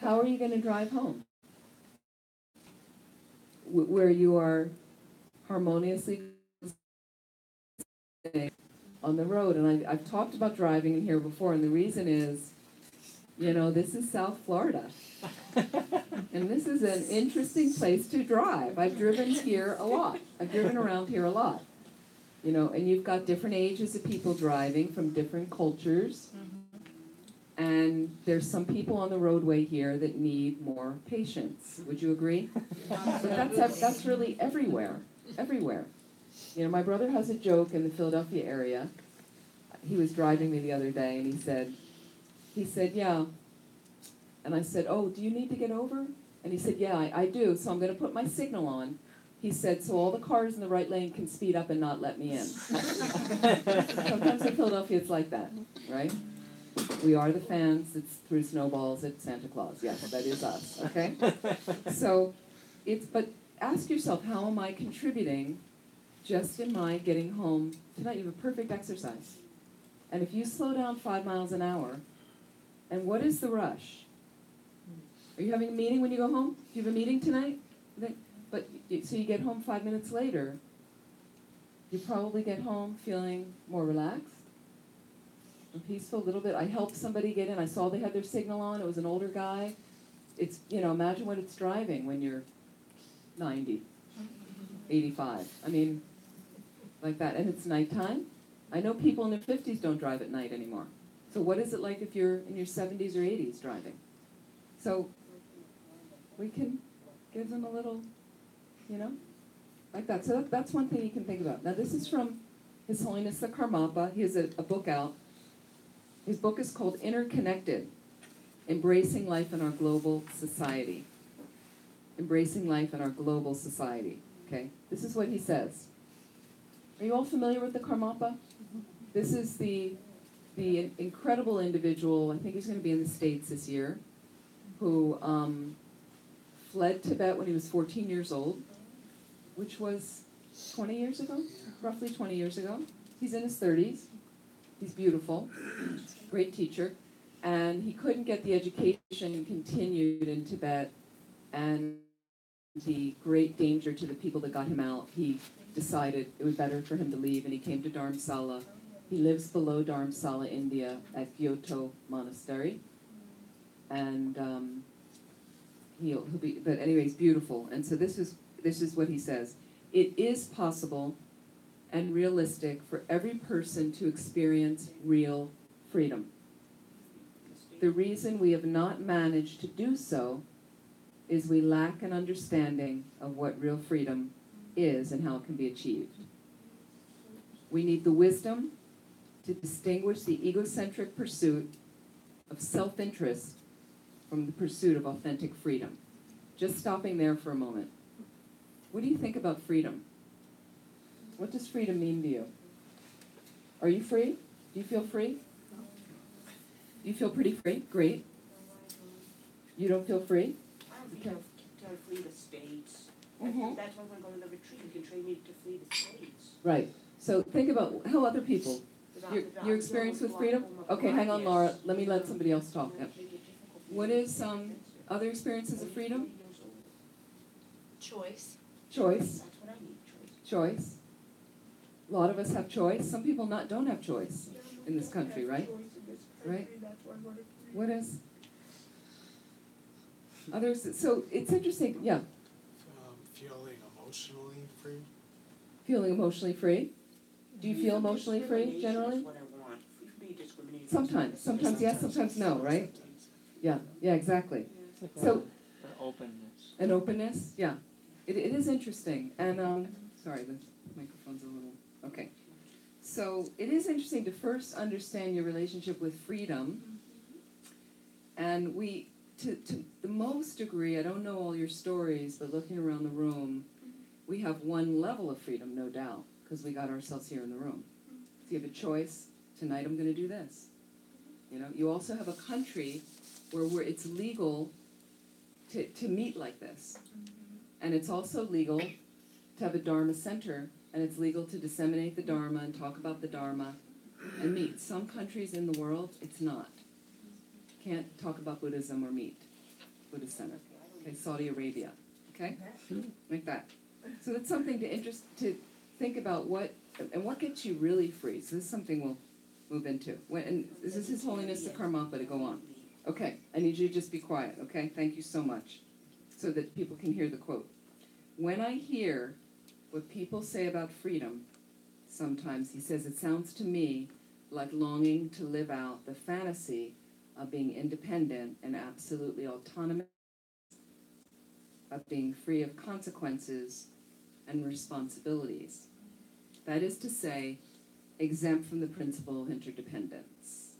how are you going to drive home? Where you are harmoniously on the road. And I've talked about driving in here before, and the reason is, this is South Florida. And this is an interesting place to drive. I've driven here a lot. I've driven around here a lot. And you've got different ages of people driving from different cultures. And there's some people on the roadway here that need more patience. Would you agree? But that's really everywhere. Everywhere. My brother has a joke in the Philadelphia area. He was driving me the other day, and he said, yeah. And I said, oh, do you need to get over? And he said, yeah, I do, so I'm going to put my signal on. He said, so all the cars in the right lane can speed up and not let me in. Sometimes in Philadelphia it's like that, right? We are the fans that threw snowballs at Santa Claus. Yes, that is us, okay? So, but ask yourself, how am I contributing just in my getting home tonight? You have a perfect exercise. And if you slow down 5 miles an hour, and what is the rush? Are you having a meeting when you go home? Do you have a meeting tonight? So you get home 5 minutes later, you probably get home feeling more relaxed and peaceful a little bit. I helped somebody get in. I saw they had their signal on. It was an older guy. It's, imagine what it's driving when you're 90, 85. I mean, like that. And it's nighttime. I know people in their 50s don't drive at night anymore. So what is it like if you're in your 70s or 80s driving? So we can give them a little, like that. So that's one thing you can think about. Now this is from His Holiness the Karmapa. He has a book out. His book is called Interconnected, Embracing Life in Our Global Society. Embracing Life in Our Global Society. Okay? This is what he says. Are you all familiar with the Karmapa? This is the incredible individual, I think he's going to be in the States this year, who fled Tibet when he was 14 years old, which was 20 years ago, roughly 20 years ago. He's in his 30s. He's beautiful, great teacher, and he couldn't get the education continued in Tibet, and the great danger to the people that got him out, he decided it was better for him to leave, and he came to Dharamsala. He lives below Dharamsala, India, at Kyoto Monastery, and he'll be. But anyway, he's beautiful, and so this is what he says: it is possible and realistic for every person to experience real freedom. The reason we have not managed to do so is we lack an understanding of what real freedom is and how it can be achieved. We need the wisdom to distinguish the egocentric pursuit of self-interest from the pursuit of authentic freedom. Just stopping there for a moment. What do you think about freedom? What does freedom mean to you? Are you free? Do you feel free? Do you feel pretty free? Great. You don't feel free? I don't think I'll flee the States. Mhm. That's why we're going to the retreat. You can train me to flee the States. Right. So think about how other people, your experience with freedom? Okay, hang on, Laura. Let somebody else talk. Yeah. What is other experiences of freedom? Choice. Choice. That's what I need, choice. Choice. A lot of us have choice. Some people don't have choice in this country, right? Right? What is others? So it's interesting. Yeah. Feeling emotionally free. Feeling emotionally free. Do you feel emotionally free generally? Discrimination is what I want. Free discrimination. Sometimes yes, sometimes no, right? Yeah, exactly. So an openness, yeah. It is interesting. And sorry, the microphone's a little okay. So it is interesting to first understand your relationship with freedom. And we, to the most degree, I don't know all your stories, but looking around the room, we have one level of freedom, no doubt, because we got ourselves here in the room. So you have a choice. Tonight I'm going to do this. You know, you also have a country where it's legal to meet like this. And it's also legal to have a Dharma center, and it's legal to disseminate the Dharma and talk about the Dharma and meet. Some countries in the world, it's not. Can't talk about Buddhism or meet. Buddhist center. Okay, Saudi Arabia. Okay? Like that. So that's something to think about what gets you really free. So this is something we'll move into. And this is His Holiness the Karmapa to go on. Okay, I need you to just be quiet, okay? Thank you so much. So that people can hear the quote. When I hear what people say about freedom, sometimes, he says, it sounds to me like longing to live out the fantasy of being independent and absolutely autonomous, of being free of consequences and responsibilities. That is to say, exempt from the principle of interdependence.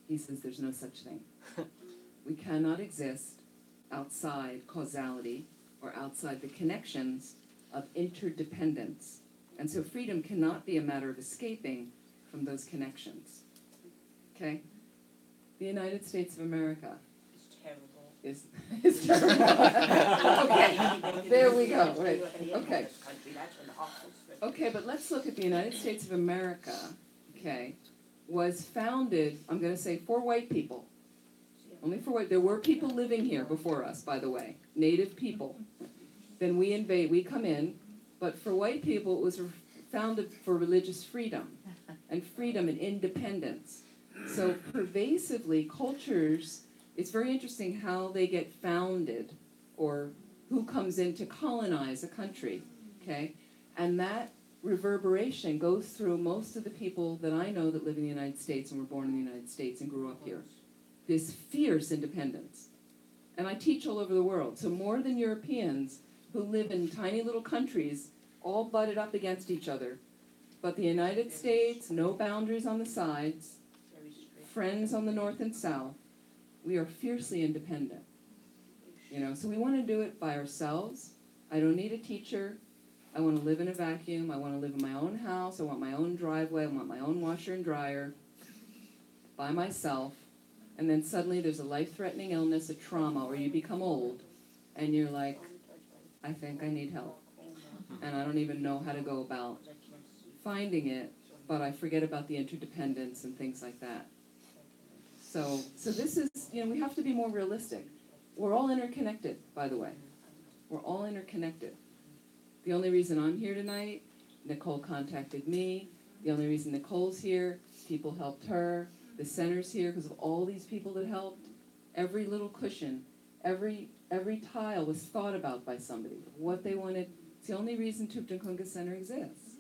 He says there's no such thing. We cannot exist outside causality or outside the connections of interdependence. And so freedom cannot be a matter of escaping from those connections. Okay? The United States of America It's terrible. is terrible. Okay, there we go. Right. Okay. Okay, but let's look at the United States of America, okay, was founded, I'm going to say, for white people. Only for white. There were people living here before us, by the way, native people. Then we invade, we come in, but for white people it was founded for religious freedom and independence. So pervasively, cultures, it's very interesting how they get founded or who comes in to colonize a country, okay? And that reverberation goes through most of the people that I know that live in the United States and were born in the United States and grew up here. This fierce independence. And I teach all over the world. So more than Europeans who live in tiny little countries all butted up against each other. But the United States, no boundaries on the sides, friends on the north and south, we are fiercely independent. You know, so we want to do it by ourselves. I don't need a teacher. I want to live in a vacuum. I want to live in my own house. I want my own driveway. I want my own washer and dryer by myself. And then suddenly there's a life-threatening illness, a trauma, or you become old, and you're like, I think I need help. And I don't even know how to go about finding it, but I forget about the interdependence and things like that. So this is, you know, we have to be more realistic. We're all interconnected, by the way. We're all interconnected. The only reason I'm here tonight, Nicole contacted me. The only reason Nicole's here, people helped her. The center's here because of all these people that helped. Every little cushion, every tile was thought about by somebody. What they wanted. It's the only reason Thupten Khunga Center exists.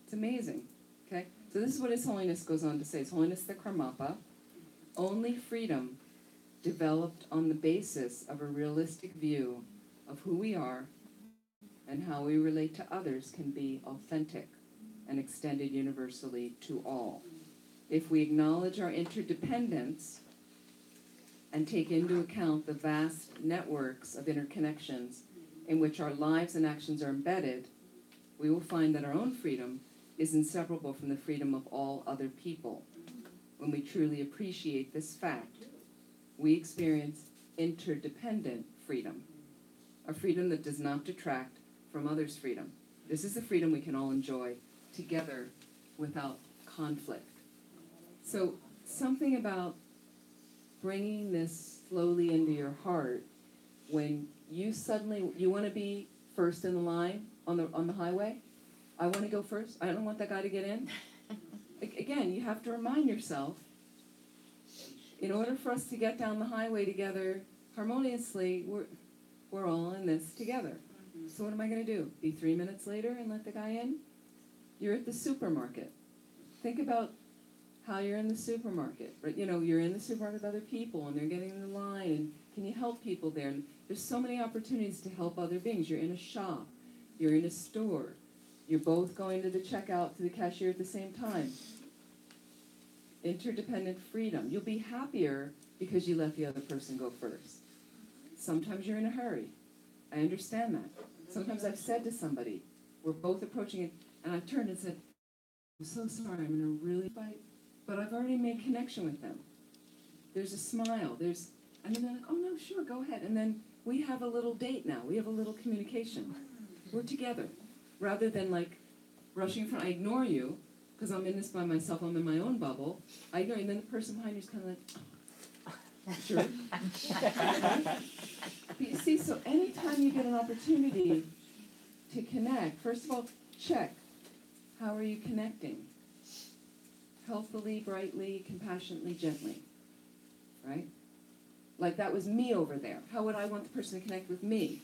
It's amazing. Okay? So this is what His Holiness goes on to say. His Holiness the Karmapa. Only freedom developed on the basis of a realistic view of who we are and how we relate to others can be authentic. and extended universally to all. If we acknowledge our interdependence and take into account the vast networks of interconnections in which our lives and actions are embedded, we will find that our own freedom is inseparable from the freedom of all other people. When we truly appreciate this fact, we experience interdependent freedom, a freedom that does not detract from others' freedom. This is the freedom we can all enjoy together without conflict. So something about bringing this slowly into your heart when you want to be first in the line on the highway. I want to go first. I don't want that guy to get in. Again, you have to remind yourself, in order for us to get down the highway together harmoniously, we're all in this together. So what am I going to do? Be 3 minutes later and let the guy in? You're at the supermarket. Think about how you're in the supermarket. Right? You're in the supermarket with other people, and they're getting in the line, and can you help people there? And there's so many opportunities to help other beings. You're in a shop. You're in a store. You're both going to the checkout, to the cashier at the same time. Interdependent freedom. You'll be happier because you let the other person go first. Sometimes you're in a hurry. I understand that. Sometimes I've said to somebody, we're both approaching it, and I've turned and said, I'm so sorry, I'm in a really fight, but I've already made connection with them. There's a smile, and then they're like, oh no, sure, go ahead. And then we have a little date now. We have a little communication. We're together. Rather than like rushing in front, I ignore you, because I'm in this by myself, I'm in my own bubble. I ignore you, and then the person behind you is kind of like, sure. But you see, so anytime you get an opportunity to connect, first of all, check. How are you connecting? Healthily, brightly, compassionately, gently. Right? Like that was me over there. How would I want the person to connect with me?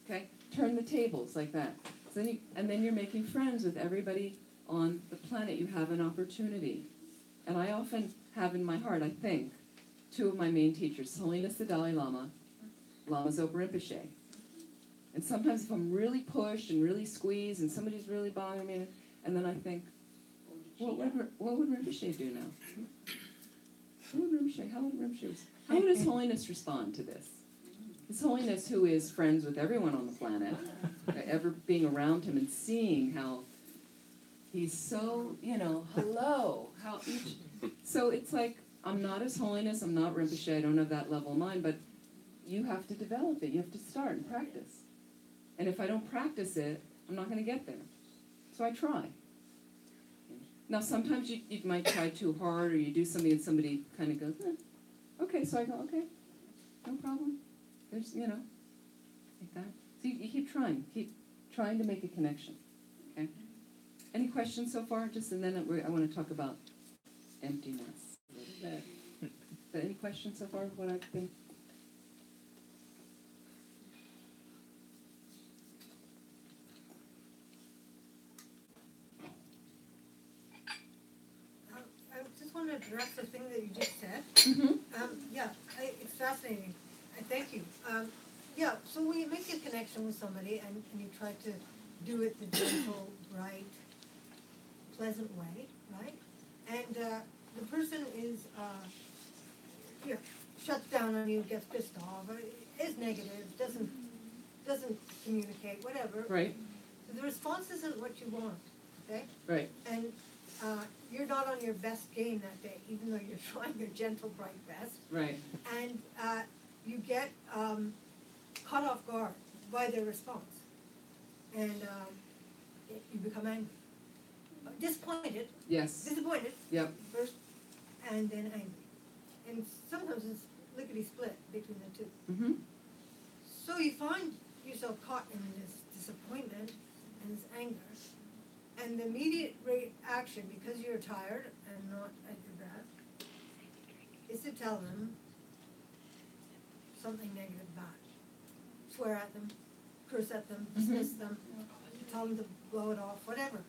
Okay? Turn the tables like that. So then you're making friends with everybody on the planet. You have an opportunity. And I often have in my heart, I think, two of my main teachers, Holiness the Dalai Lama, Lama Zopa Rinpoche. And sometimes if I'm really pushed and really squeezed and somebody's really bothering me, and then I think, what would Rinpoche do now? How would His Holiness respond to this? His Holiness, who is friends with everyone on the planet, ever being around him and seeing how he's so, hello, so it's like, I'm not His Holiness, I'm not Rinpoche, I don't have that level of mind, but you have to develop it, you have to start and practice. And if I don't practice it, I'm not going to get there. So I try. Now sometimes you might try too hard, or you do something and somebody kind of goes, okay, so I go, okay, no problem. There's, like that. So you keep trying to make a connection, okay? Any questions so far? And then I want to talk about emptiness a little bit. But any questions so far of what I've been? I just want to address the thing that you just said. Mm-hmm. It's fascinating. Thank you. So when you make a connection with somebody and you try to do it the gentle, bright, pleasant way, right? And the person is, shuts down on you, gets pissed off, is negative, doesn't communicate, whatever. Right. So the response isn't what you want, okay? Right. And you're not on your best game that day, even though you're trying your gentle, bright best. Right. And you get caught off guard by their response. And you become angry. Disappointed. Yes. Disappointed. Yep. First, and then angry. And sometimes it's lickety-split between the two. Mm-hmm. So you find yourself caught in this disappointment and this anger. And the immediate reaction, because you're tired and not at your best, is to tell them something negative back. Swear at them, curse at them, dismiss them, tell them to blow it off, whatever.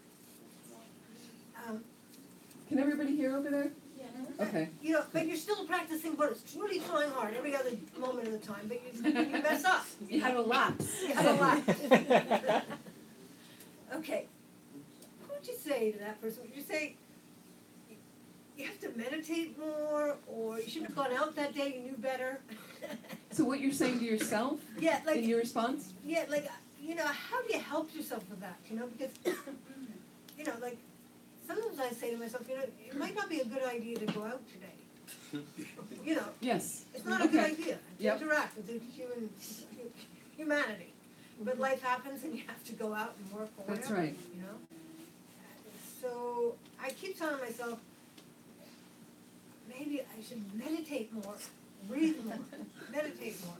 Can everybody hear over there? Yeah. Okay. But you're still practicing Buddhist. Really trying hard every other moment of the time, but you mess up. You have a lapse. You have a lapse. Okay. Who would you say to that person? Would you say you have to meditate more, or you should have gone out that day, you knew better? So what you're saying to yourself Yeah, like, in your response? yeah, like, how do you help yourself with that, because, like, sometimes I say to myself, it might not be a good idea to go out today. Yes. It's not a good idea to Yep. interact with the humanity. But life happens and you have to go out and work or whatever. That's right. So I keep telling myself, maybe I should meditate more, breathe more, meditate more.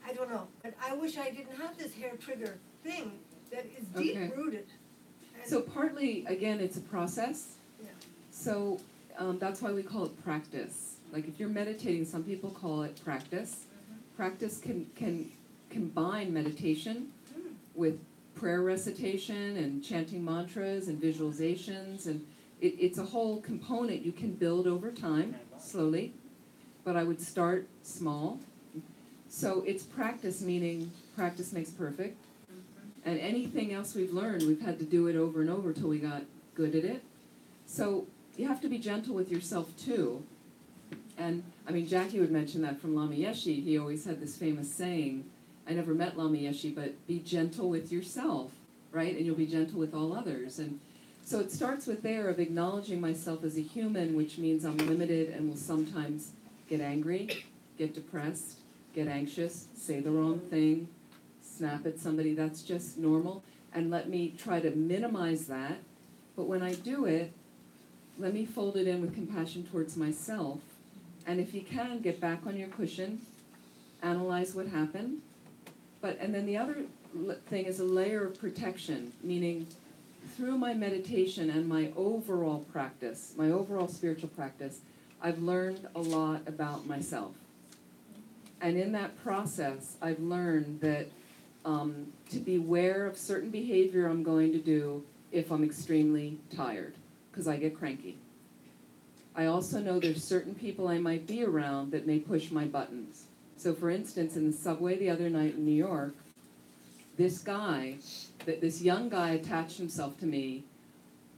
I don't know, but I wish I didn't have this hair trigger thing that is Okay. deep-rooted. So partly, again, it's a process. Yeah. So that's why we call it practice. Like if you're meditating, some people call it practice. Practice can combine meditation with prayer recitation and chanting mantras and visualizations, and it's a whole component you can build over time, slowly, but I would start small. So it's practice, meaning practice makes perfect, and anything else we've learned, we've had to do it over and over till we got good at it. So you have to be gentle with yourself too. And I mean, Jackie would mention that from Lama Yeshe. He always had this famous saying, I never met Lama Yeshe, but be gentle with yourself, right? And you'll be gentle with all others. And so it starts with there of acknowledging myself as a human, which means I'm limited and will sometimes get angry, get depressed, get anxious, say the wrong thing, snap at somebody. That's just normal. And let me try to minimize that. But when I do it, let me fold it in with compassion towards myself. And if you can, get back on your cushion, analyze what happened. And then the other thing is a layer of protection, meaning through my meditation and my overall practice, my overall spiritual practice, I've learned a lot about myself. And in that process, I've learned that to beware of certain behavior I'm going to do if I'm extremely tired, because I get cranky. I also know there's certain people I might be around that may push my buttons. So for instance, in the subway the other night in New York, this young guy attached himself to me.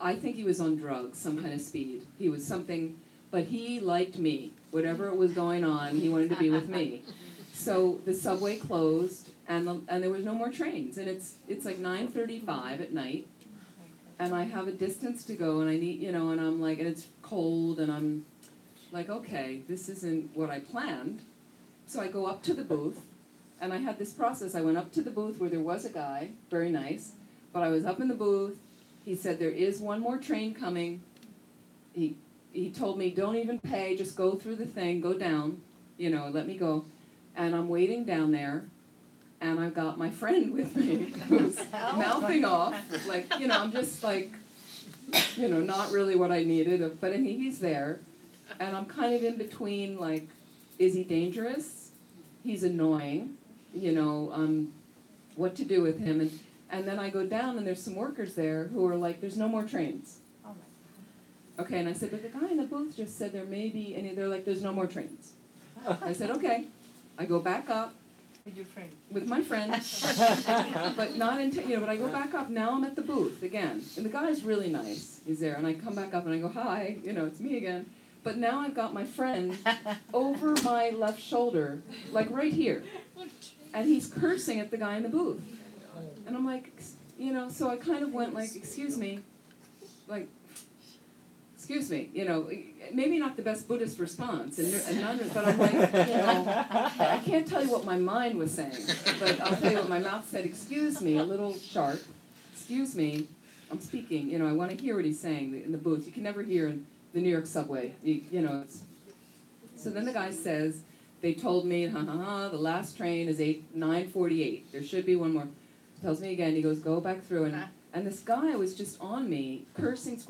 I think he was on drugs, some kind of speed. He was something, but he liked me. Whatever was going on, he wanted to be with me. So the subway closed, and there was no more trains. And it's like 9:35 at night, and I have a distance to go, and I need, and I'm like, and it's cold, and I'm like, okay, this isn't what I planned. So I go up to the booth, and I had this process. I went up to the booth where there was a guy, very nice, but I was up in the booth. He said, there is one more train coming. He told me, don't even pay, just go through the thing, go down, let me go. And I'm waiting down there, and I've got my friend with me who's mouthing off, like, I'm just like, not really what I needed, but he's there, and I'm kind of in between, like, is he dangerous? He's annoying, what to do with him. And then I go down, and there's some workers there who are like, there's no more trains. Okay, and I said, but the guy in the booth just said there may be, and they're like, there's no more trains. I said, okay. I go back up. With your friend. With my friend. But not until, but I go back up. Now I'm at the booth again. And the guy's really nice. He's there. And I come back up and I go, hi, it's me again. But now I've got my friend over my left shoulder, like right here. And he's cursing at the guy in the booth. And I'm like, so I kind of went like, excuse me, like, excuse me, maybe not the best Buddhist response, and none, but I'm like, I can't tell you what my mind was saying, but I'll tell you what my mouth said. Excuse me, a little sharp. Excuse me, I'm speaking. I want to hear what he's saying in the booth. You can never hear in the New York subway. So then the guy says, they told me, the last train is 9:48. There should be one more. Tells me again. He goes, go back through, and this guy was just on me, cursing,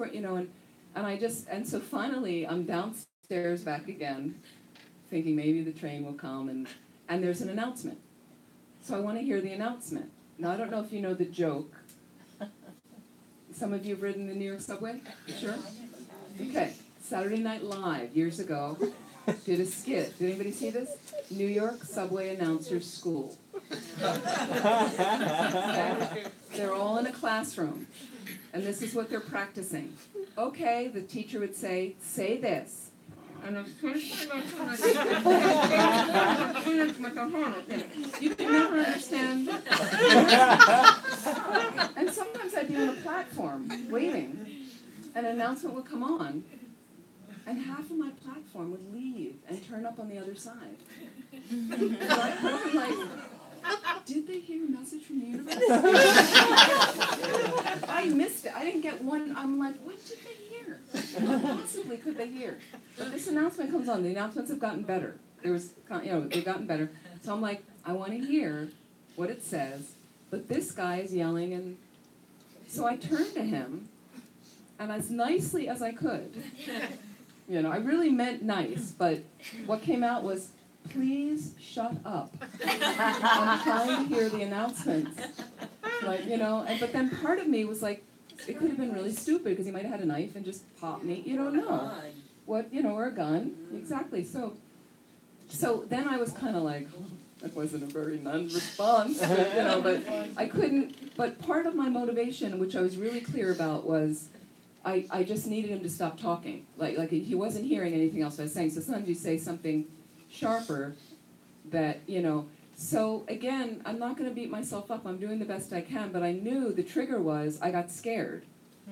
and so finally I'm downstairs back again, thinking maybe the train will come, and there's an announcement. So I want to hear the announcement. Now I don't know if you know the joke. Some of you have ridden the New York subway? Sure? Okay. Saturday Night Live, years ago, did a skit. Did anybody see this? New York Subway Announcers School. Okay. They're all in a classroom. And this is what they're practicing. Okay, the teacher would say this. And you can never understand. And sometimes I'd be on a platform waiting. An announcement would come on, and half of my platform would leave and turn up on the other side. I'm like, did they hear a message from the universe? I missed it. I didn't get one. I'm like, what did they hear? What possibly could they hear? But this announcement comes on. The announcements have gotten better. They've gotten better. So I'm like, I want to hear what it says. But this guy is yelling, and so I turned to him, and as nicely as I could, I really meant nice, but what came out was, please shut up. I'm trying to hear the announcements. But then part of me was like, it could have been really stupid because he might have had a knife and just popped me. You don't know. Or a gun. Exactly. So then I was kind of like, that wasn't a very non-response, but I couldn't. But part of my motivation, which I was really clear about, was I just needed him to stop talking. Like he wasn't hearing anything else I was saying. So sometimes you say something sharper that, So again, I'm not going to beat myself up. I'm doing the best I can. But I knew the trigger was I got scared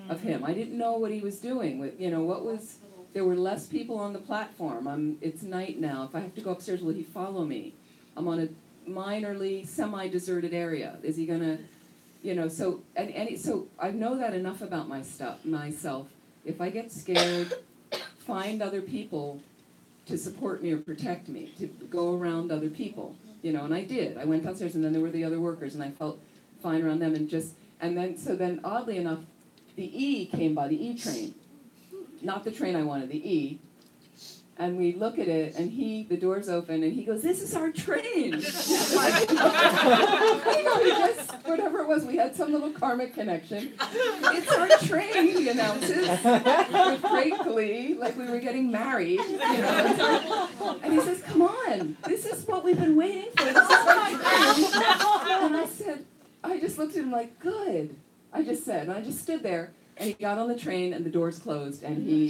of him. I didn't know what he was doing. There were less people on the platform. It's night now. If I have to go upstairs, will he follow me? I'm on a minorly semi-deserted area. Is he gonna, So I know that enough about myself. If I get scared, find other people to support me or protect me, to go around other people, and I did. I went downstairs, and then there were the other workers, and I felt fine around them, and then oddly enough, the E came by, the E train. Not the train I wanted, the E. And we look at it, and the door's open, and he goes, "This is our train." Whatever it was, we had some little karmic connection. "It's our train," he announces, with great glee, like we were getting married, And he says, "Come on, this is what we've been waiting for. This is our train." And I just looked at him like, "Good." I just said, and I just stood there. And he got on the train, and the doors closed, and he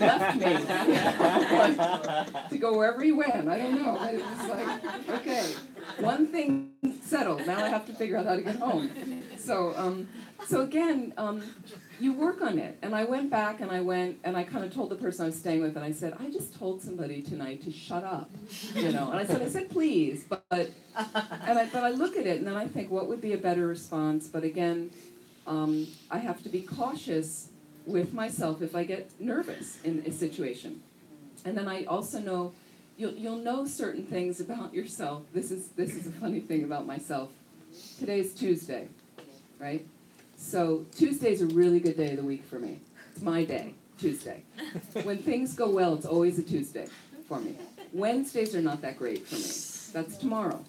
left me to go wherever he went. I don't know. It was like, okay, one thing settled. Now I have to figure out how to get home. So again, you work on it. And I went back, and I kind of told the person I was staying with, and I said, I just told somebody tonight to shut up, And I said, please, but I look at it, and then I think, what would be a better response? But again, I have to be cautious with myself if I get nervous in a situation. And then I also know, you'll know certain things about yourself. This is a funny thing about myself. Today's Tuesday, right? So Tuesday's a really good day of the week for me. It's my day, Tuesday. When things go well, it's always a Tuesday for me. Wednesdays are not that great for me. That's tomorrow.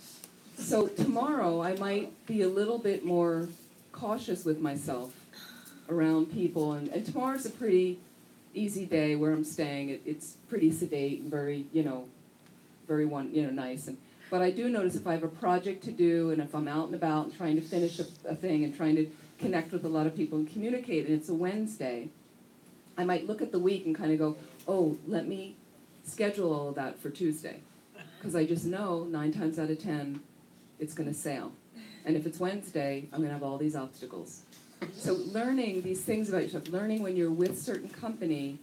So tomorrow I might be a little bit more cautious with myself around people, and tomorrow's a pretty easy day where I'm staying. It's pretty sedate and very, very nice. But I do notice if I have a project to do, and if I'm out and about and trying to finish a thing and trying to connect with a lot of people and communicate, and it's a Wednesday, I might look at the week and kind of go, oh, let me schedule all of that for Tuesday, because I just know 9 times out of 10 it's going to sail. And if it's Wednesday, I'm going to have all these obstacles. So learning these things about yourself, learning when you're with certain company,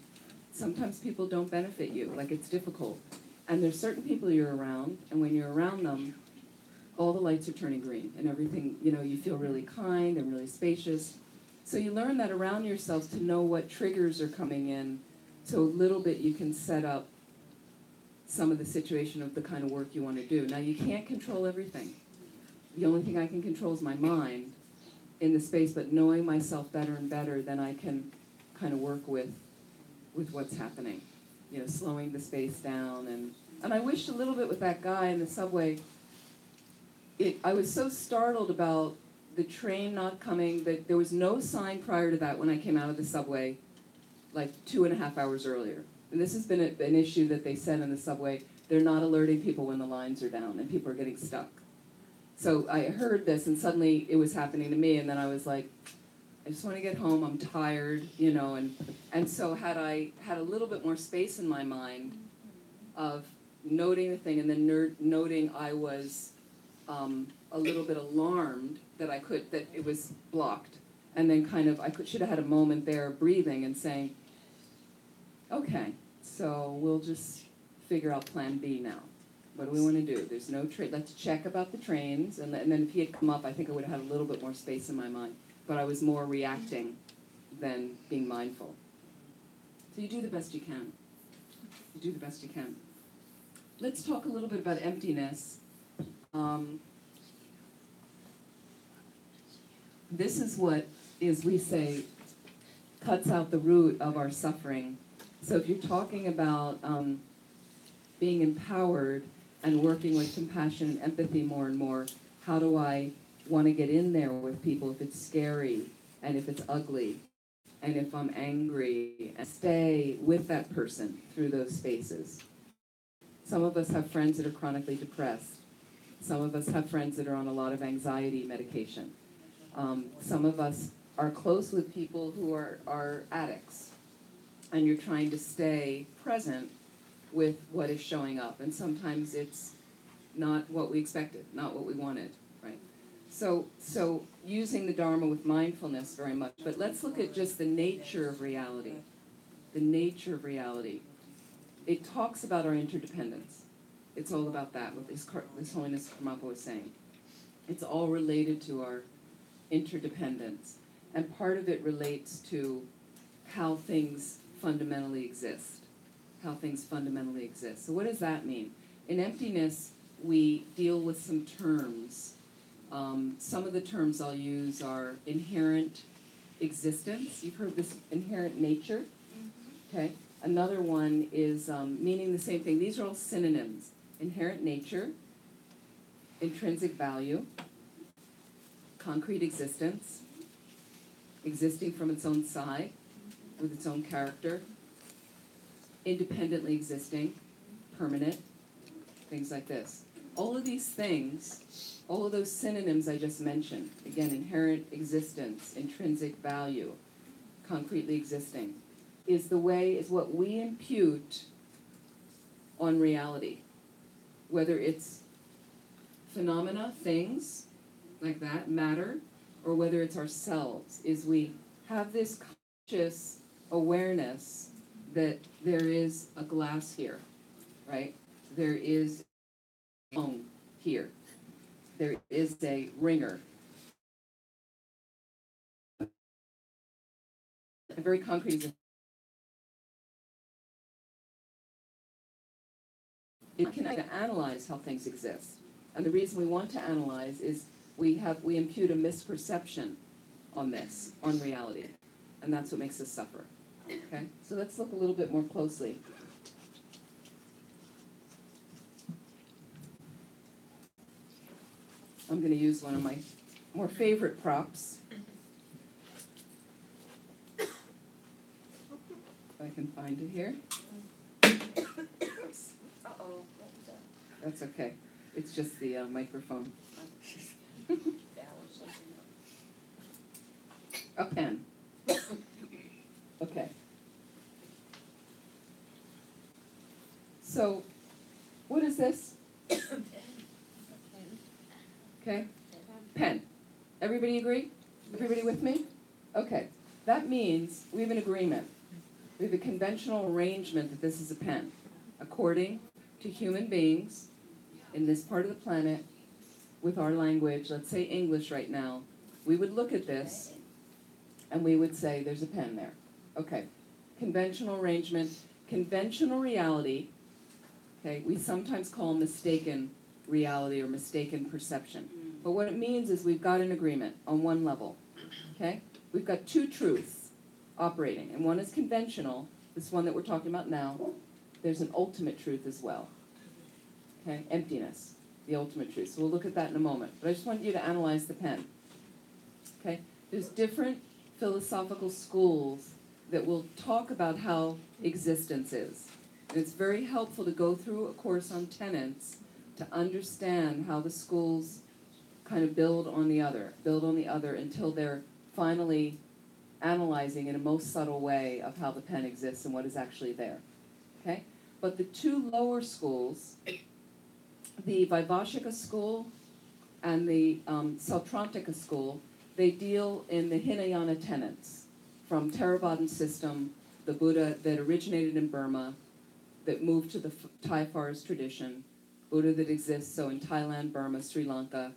sometimes people don't benefit you, like it's difficult. And there's certain people you're around, and when you're around them, all the lights are turning green, and everything, you feel really kind and really spacious. So you learn that around yourself to know what triggers are coming in, so a little bit you can set up some of the situation of the kind of work you want to do. Now, you can't control everything. The only thing I can control is my mind in the space, but knowing myself better and better, then I can kind of work with what's happening, slowing the space down. And I wished a little bit with that guy in the subway. I was so startled about the train not coming that there was no sign prior to that when I came out of the subway, like 2.5 hours earlier. And this has been an issue that they said in the subway. They're not alerting people when the lines are down and people are getting stuck. So I heard this, and suddenly it was happening to me, and then I was like, I just want to get home. I'm tired, you know, and so had I had a little bit more space in my mind of noting the thing and then noting I was a little bit alarmed that that it was blocked, and then kind of should have had a moment there of breathing and saying, okay, so we'll just figure out plan B now. What do we want to do? There's no train. Let's check about the trains. And then if he had come up, I think I would have had a little bit more space in my mind. But I was more reacting than being mindful. So you do the best you can. You do the best you can. Let's talk a little bit about emptiness. This is what, as we say, cuts out the root of our suffering. So if you're talking about being empowered and working with compassion and empathy more and more, how do I want to get in there with people if it's scary and if it's ugly and if I'm angry, and stay with that person through those spaces? Some of us have friends that are chronically depressed. Some of us have friends that are on a lot of anxiety medication. Some of us are close with people who are addicts, and you're trying to stay present with what is showing up. And sometimes it's not what we expected, not what we wanted, right? So using the Dharma with mindfulness very much. But let's look at just the nature of reality. The nature of reality. It talks about our interdependence. It's all about that, what His Holiness Karmapa was saying. It's all related to our interdependence. And part of it relates to how things fundamentally exist. How things fundamentally exist. So what does that mean? In emptiness, we deal with some terms. Some of the terms I'll use are inherent existence. You've heard this inherent nature. Okay. Another one is meaning the same thing. These are all synonyms. Inherent nature, intrinsic value, concrete existence, existing from its own side, with its own character, independently existing, permanent, things like this. All of these things, all of those synonyms I just mentioned, again, inherent existence, intrinsic value, concretely existing, is what we impute on reality. Whether it's phenomena, things like that, matter, or whether it's ourselves, is we have this conscious awareness that there is a glass here, right? There is a phone here. There is a ringer. A very concrete. It can analyze how things exist. And the reason we want to analyze is we impute a misperception on this, on reality. And that's what makes us suffer. Okay? So let's look a little bit more closely. I'm going to use one of my more favorite props. If I can find it here. Oops. Uh-oh, what was that? That's okay. It's just the microphone. That was something else. A pen. Okay. So, what is this? Okay. Pen. Everybody agree? Everybody with me? Okay. That means we have an agreement. We have a conventional arrangement that this is a pen. According to human beings in this part of the planet, with our language, let's say English right now, we would look at this and we would say there's a pen there. Okay. Conventional arrangement, conventional reality, okay, we sometimes call mistaken reality or mistaken perception. But what it means is we've got an agreement on one level, okay? We've got two truths operating, and one is conventional, this one that we're talking about now. There's an ultimate truth as well, okay? Emptiness, the ultimate truth. So we'll look at that in a moment. But I just want you to analyze the pen, okay? There's different philosophical schools that will talk about how existence is. And it's very helpful to go through a course on tenets to understand how the schools kind of build on the other until they're finally analyzing in a most subtle way of how the pen exists and what is actually there. Okay? But the two lower schools, the Vaibhashika school and the Sautrantika school, they deal in the Hinayana tenets from Theravadan system, the Buddha that originated in Burma, that moved to the Thai forest tradition, Buddha that exists so in Thailand, Burma, Sri Lanka,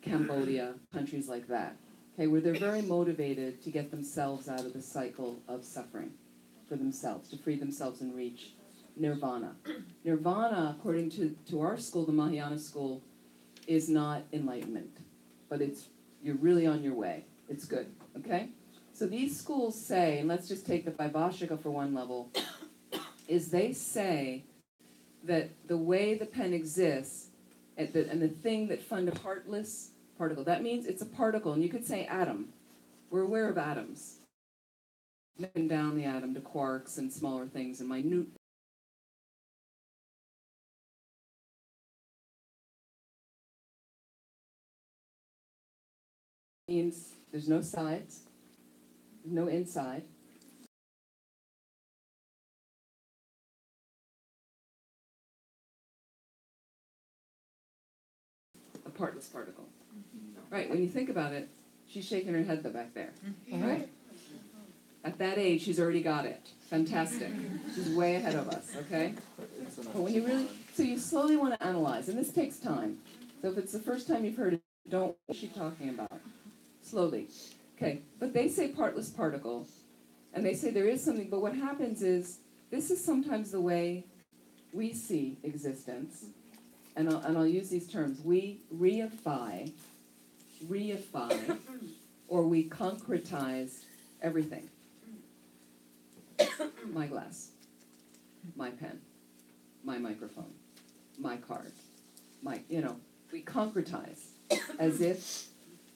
Cambodia, countries like that. Okay, where they're very motivated to get themselves out of the cycle of suffering for themselves, to free themselves and reach nirvana. Nirvana, according to our school, the Mahayana school, is not enlightenment, but you're really on your way. It's good, okay? So these schools say, and let's just take the Vaibhashika for one level, is they say that the way the pen exists, and the thing that heartless particle, that means it's a particle, and you could say atom. We're aware of atoms. Breaking down the atom to quarks and smaller things and minute. Means there's no sides, no inside. A partless particle. Right, when you think about it, she's shaking her head back there. Right? At that age, she's already got it. Fantastic. She's way ahead of us, okay? But when so you slowly want to analyze, and this takes time. So if it's the first time you've heard it, don't what is she talking about? Slowly. Okay, but they say partless particle, and they say there is something, but what happens is, this is sometimes the way we see existence, and I'll use these terms. We reify, or we concretize everything. My glass, my pen, my microphone, my card, we concretize as if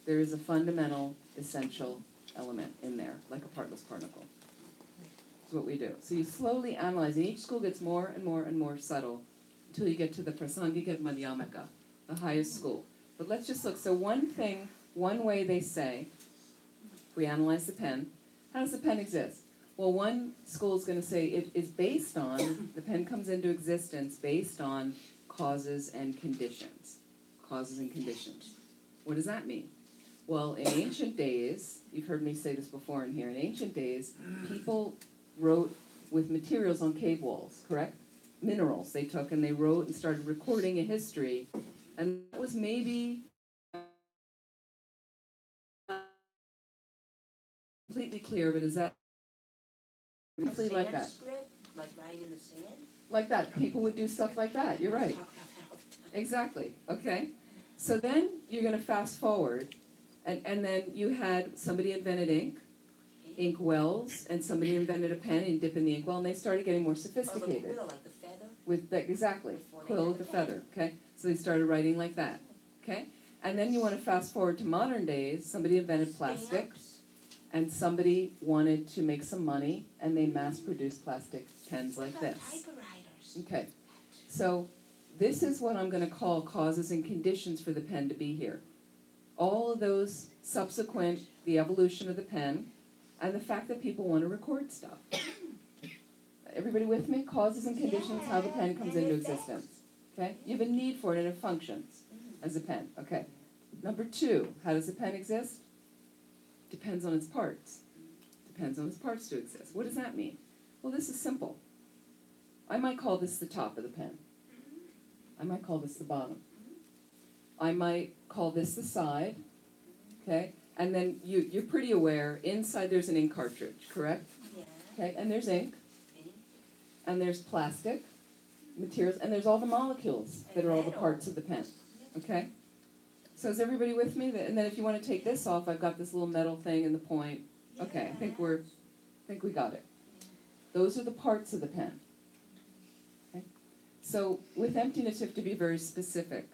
there is a fundamental, essential element in there, like a partless particle. That's what we do. So you slowly analyze, and each school gets more and more and more subtle until you get to the Prasangika Madhyamaka, the highest school. But let's just look. So one way they say, if we analyze the pen, how does the pen exist? Well, one school is going to say it is based on, the pen comes into existence based on causes and conditions. Causes and conditions. What does that mean? Well, in ancient days, you've heard me say this before in here, in ancient days, people wrote with materials on cave walls, correct? Minerals they took and they wrote and started recording a history. And that was maybe completely clear, but is that roughly like that? Like writing in the sand? Like that. People would do stuff like that. You're right. Exactly. Okay. So then you're going to fast forward, and then you had somebody invented ink wells, and somebody invented a pen and dip in the ink well, and they started getting more sophisticated. Quill, like the feather? With that, exactly. Quill with the feather. Okay. So they started writing like that. Okay. And then you want to fast forward to modern days. Somebody invented plastic. And somebody wanted to make some money, and they mass-produced plastic pens like this. Okay, so this is what I'm going to call causes and conditions for the pen to be here. All of those subsequent, the evolution of the pen, and the fact that people want to record stuff. Everybody with me? Causes and conditions, how the pen comes into existence. Okay, you have a need for it, and it functions as a pen. Okay, number 2, how does a pen exist? Depends on its parts. Depends on its parts to exist. What does that mean? Well, this is simple. I might call this the top of the pen. I might call this the bottom. I might call this the side. Okay? And then you're pretty aware, inside there's an ink cartridge, correct? Yeah. Okay, and there's ink. And there's plastic materials, and there's all the molecules that are all the parts of the pen. Okay? So is everybody with me? And then if you want to take this off, I've got this little metal thing and the point. Okay, I think we got it. Those are the parts of the pen. Okay? So with emptiness, you have to be very specific.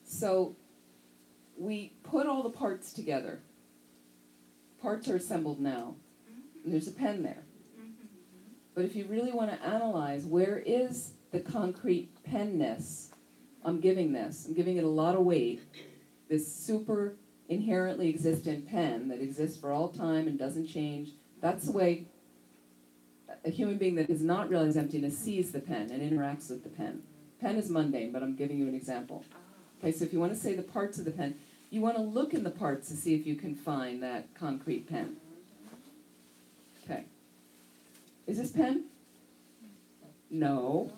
So we put all the parts together. Parts are assembled now. And there's a pen there. But if you really want to analyze, where is the concrete penness? I'm giving it a lot of weight, this super inherently existent pen that exists for all time and doesn't change. That's the way a human being that has not realized emptiness sees the pen and interacts with the pen. Pen is mundane, but I'm giving you an example. Okay, so if you want to say the parts of the pen, you want to look in the parts to see if you can find that concrete pen. Okay. Is this pen? No.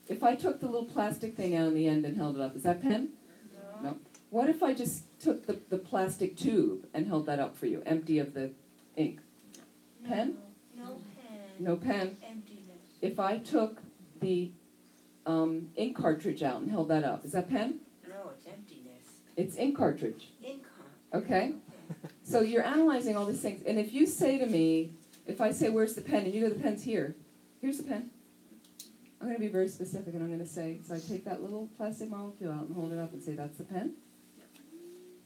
If I took the little plastic thing out in the end and held it up, is that pen? No. What if I just took the plastic tube and held that up for you, empty of the ink? Pen? No pen. No pen. Emptiness. If I took the ink cartridge out and held that up, is that pen? No, it's emptiness. It's ink cartridge. Ink. Okay? So you're analyzing all these things. And if you say to me, if I say, where's the pen? And you go, the pen's here. Here's the pen. I'm going to be very specific and I'm going to say, so I take that little plastic molecule out and hold it up and say, that's the pen?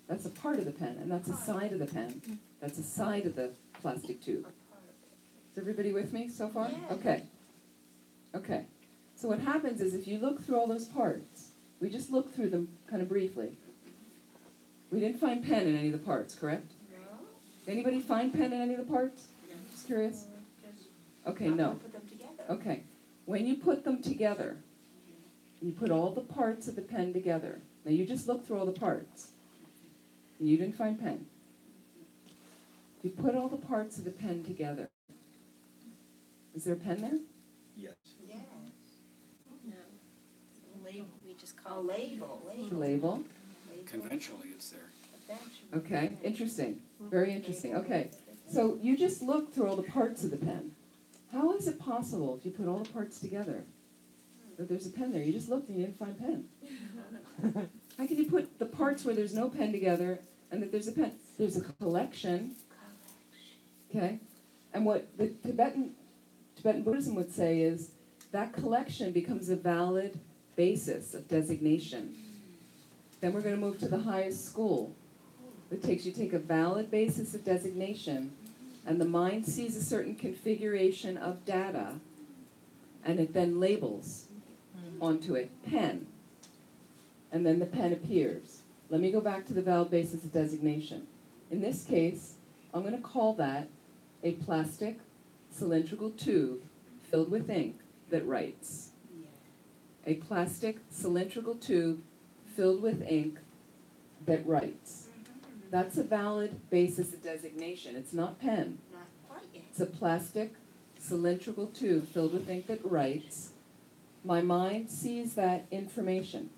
That's a part of the pen, and that's a side of the pen. That's a side of the plastic tube. Is everybody with me so far? Yeah. Okay. Okay. So what happens is if you look through all those parts, we just looked through them kind of briefly. We didn't find pen in any of the parts, correct? No. Anybody find pen in any of the parts? Just curious? Okay, no. Put them together. Okay. When you put them together, you put all the parts of the pen together. Now you just look through all the parts. And you didn't find pen. You put all the parts of the pen together. Is there a pen there? Yes. Yes. No. Label. We just A call label. Label. Conventionally, it's there. Okay, interesting. Very interesting. Okay, so you just look through all the parts of the pen. How is it possible if you put all the parts together that there's a pen there? You just looked and you didn't find pen. How can you put the parts where there's no pen together and that there's a pen? There's a collection. Okay? And what the Tibetan Buddhism would say is that collection becomes a valid basis of designation. Then we're going to move to the highest school. It takes you take a valid basis of designation, and the mind sees a certain configuration of data, and it then labels onto it pen. And then the pen appears. Let me go back to the valid basis of designation. In this case, I'm going to call that a plastic cylindrical tube filled with ink that writes. A plastic cylindrical tube filled with ink that writes. That's a valid basis of designation. It's not pen. Not quite yet. It's a plastic cylindrical tube filled with ink that writes. My mind sees that information.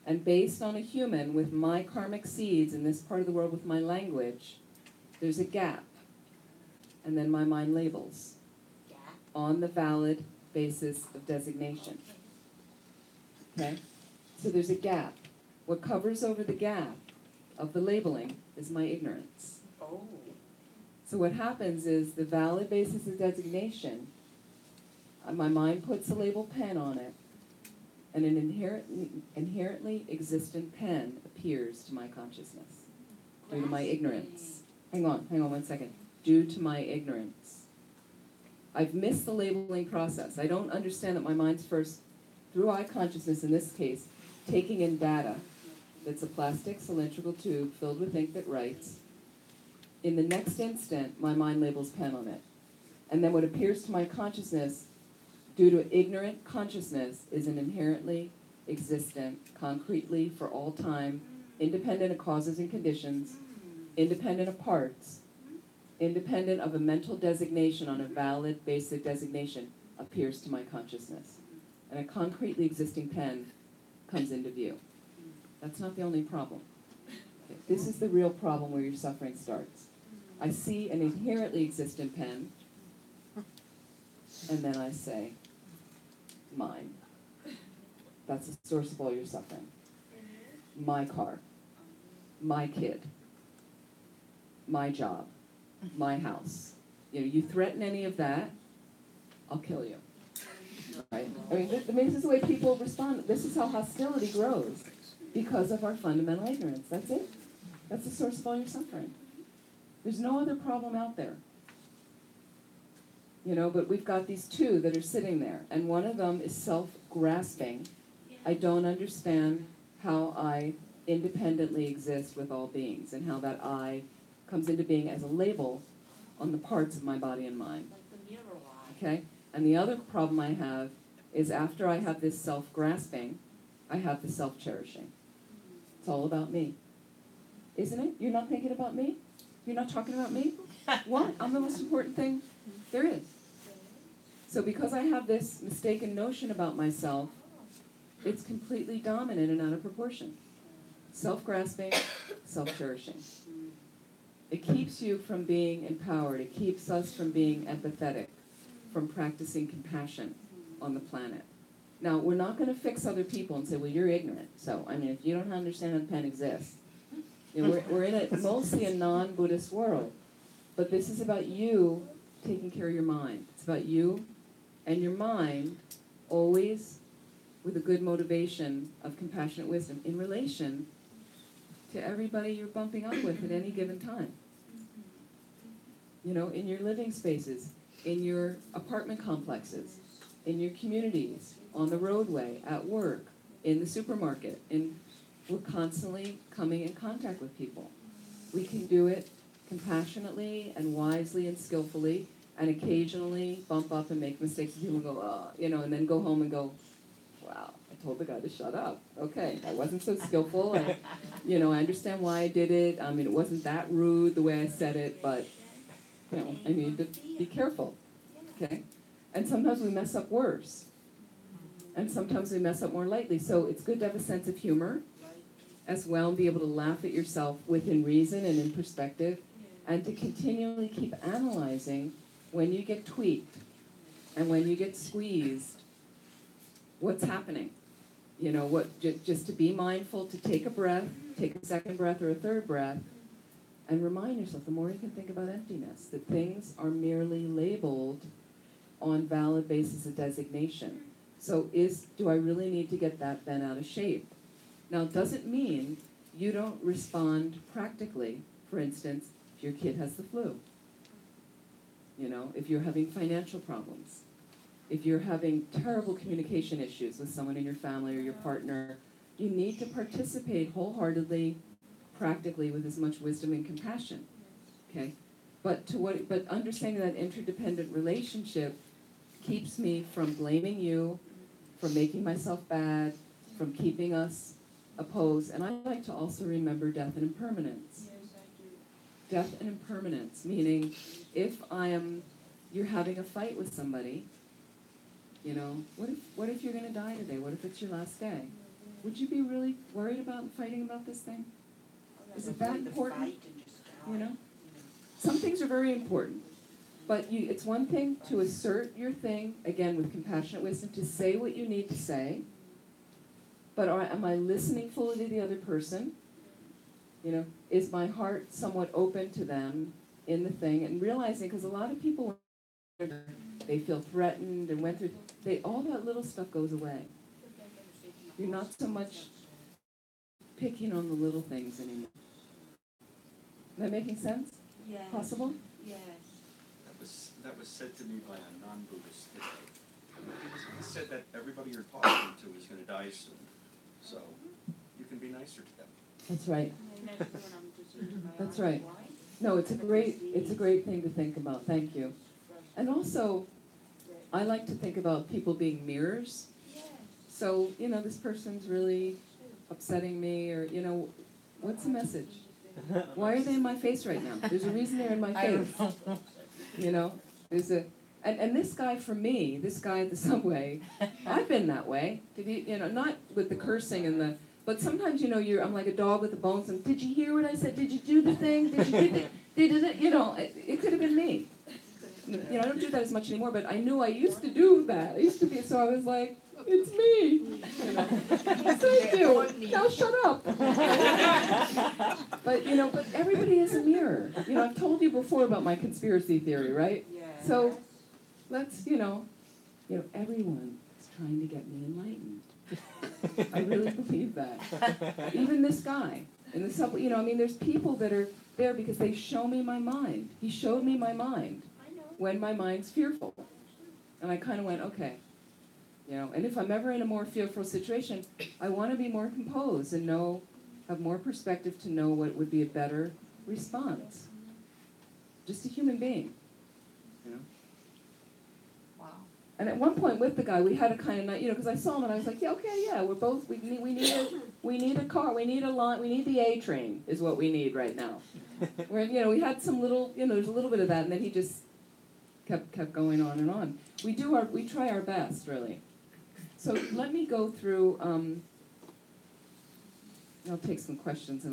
And based on a human with my karmic seeds in this part of the world with my language, there's a gap. And then my mind labels Gap. on the valid basis of designation. Okay? So there's a gap. What covers over the gap of the labeling is my ignorance. Oh. So what happens is the valid basis of designation, my mind puts a label pen on it, and an inherently existent pen appears to my consciousness due to my ignorance. Hang on 1 second. Due to my ignorance. I've missed the labeling process. I don't understand that my mind's first, through eye consciousness in this case, taking in data. That's a plastic cylindrical tube filled with ink that writes. In the next instant, my mind labels pen on it. And then what appears to my consciousness, due to ignorant consciousness, is an inherently existent, concretely, for all time, independent of causes and conditions, independent of parts, independent of a mental designation on a valid basic designation, appears to my consciousness. And a concretely existing pen comes into view. That's not the only problem. Okay, this is the real problem where your suffering starts. I see an inherently existent pen, and then I say, mine. That's the source of all your suffering. My car, my kid, my job, my house. You threaten any of that, I'll kill you. Right? I mean, this is the way people respond. This is how hostility grows. Because of our fundamental ignorance. That's it. That's the source of all your suffering. There's no other problem out there. But we've got these two that are sitting there, and one of them is self-grasping. I don't understand how I independently exist with all beings, and how that I comes into being as a label on the parts of my body and mind. Like the mirror eye. Okay? And the other problem I have is after I have this self-grasping, I have the self-cherishing. It's all about me. Isn't it? You're not thinking about me? You're not talking about me? What? I'm the most important thing there is. So because I have this mistaken notion about myself, it's completely dominant and out of proportion. Self-grasping, self-cherishing. It keeps you from being empowered. It keeps us from being empathetic, from practicing compassion on the planet. Now, we're not going to fix other people and say, well, you're ignorant. So, I mean, if you don't understand that pen exists. You know, we're in mostly a non-Buddhist world. But this is about you taking care of your mind. It's about you and your mind always with a good motivation of compassionate wisdom in relation to everybody you're bumping up with at any given time. You know, in your living spaces, in your apartment complexes, in your communities, on the roadway, at work, in the supermarket. We're constantly coming in contact with people. We can do it compassionately and wisely and skillfully, and occasionally bump up and make mistakes, and people go, you know, and then go home and go, wow, I told the guy to shut up. Okay, I wasn't so skillful. I understand why I did it. I mean, it wasn't that rude the way I said it, but, you know, I need to be careful, okay? And sometimes we mess up worse. And sometimes we mess up more lightly. So it's good to have a sense of humor as well, and be able to laugh at yourself within reason and in perspective, and to continually keep analyzing when you get tweaked and when you get squeezed, what's happening. You know, just to be mindful, to take a breath, take a second breath or a third breath, and remind yourself, the more you can think about emptiness, that things are merely labeled on valid basis of designation. So do I really need to get that bent out of shape? Now, it doesn't mean you don't respond practically. For instance, if your kid has the flu, you know, if you're having financial problems, if you're having terrible communication issues with someone in your family or your partner, you need to participate wholeheartedly, practically, with as much wisdom and compassion, okay? But understanding that interdependent relationship keeps me from blaming you, from making myself bad, from keeping us opposed. And I like to also remember death and impermanence. Death and impermanence, meaning if you're having a fight with somebody, you know, what if you're going to die today? What if it's your last day? Would you be really worried about fighting about this thing? Is it that important? You know? Some things are very important. But it's one thing to assert your thing, again, with compassionate wisdom, to say what you need to say. But am I listening fully to the other person? You know, is my heart somewhat open to them in the thing? And realizing, because a lot of people, they feel threatened and went through, all that little stuff goes away. You're not so much picking on the little things anymore. Am I making sense? Yes. Possible? Yes. That was said to me by a non-Buddhist today. He said that everybody you're talking to is going to die soon, so you can be nicer to them. That's right. Next one I'm just into my That's eye. right. Why? No, it's a great thing to think about. Thank you. And also, I like to think about people being mirrors. Yes. So, you know, this person's really upsetting me, or, you know, what's the message? Why are they in my face right now? There's a reason they're in my face. You know, and this guy for me, this guy at the subway, I've been that way. To be, you know, not with the cursing but sometimes, you know, I'm like a dog with the bones. And did you hear what I said? Did you do the thing? Did you do it? You know, it could have been me. You know, I don't do that as much anymore, but I knew I used to do that. I used to be, so I was like, it's me. You know, thank you. Now shut up. But everybody is a mirror. You know, I've told you before about my conspiracy theory, right? Yes. So let's, you know, everyone is trying to get me enlightened. I really believe that. Even this guy in the subway, you know, I mean, there's people that are there because they show me my mind. He showed me my mind when my mind's fearful. And I kind of went, okay. You know, and if I'm ever in a more fearful situation, I want to be more composed and know have more perspective to know what would be a better response. Just a human being, you know. Wow. And at one point with the guy, we had a kind of, you know, because I saw him and I was like, yeah, okay, yeah, we're both, we need a car, we need a line, we need the A train is what we need right now. Where, you know, we had some little, you know, there's a little bit of that, and then he just kept going on and on. We try our best, really. So let me go through, I'll take some questions.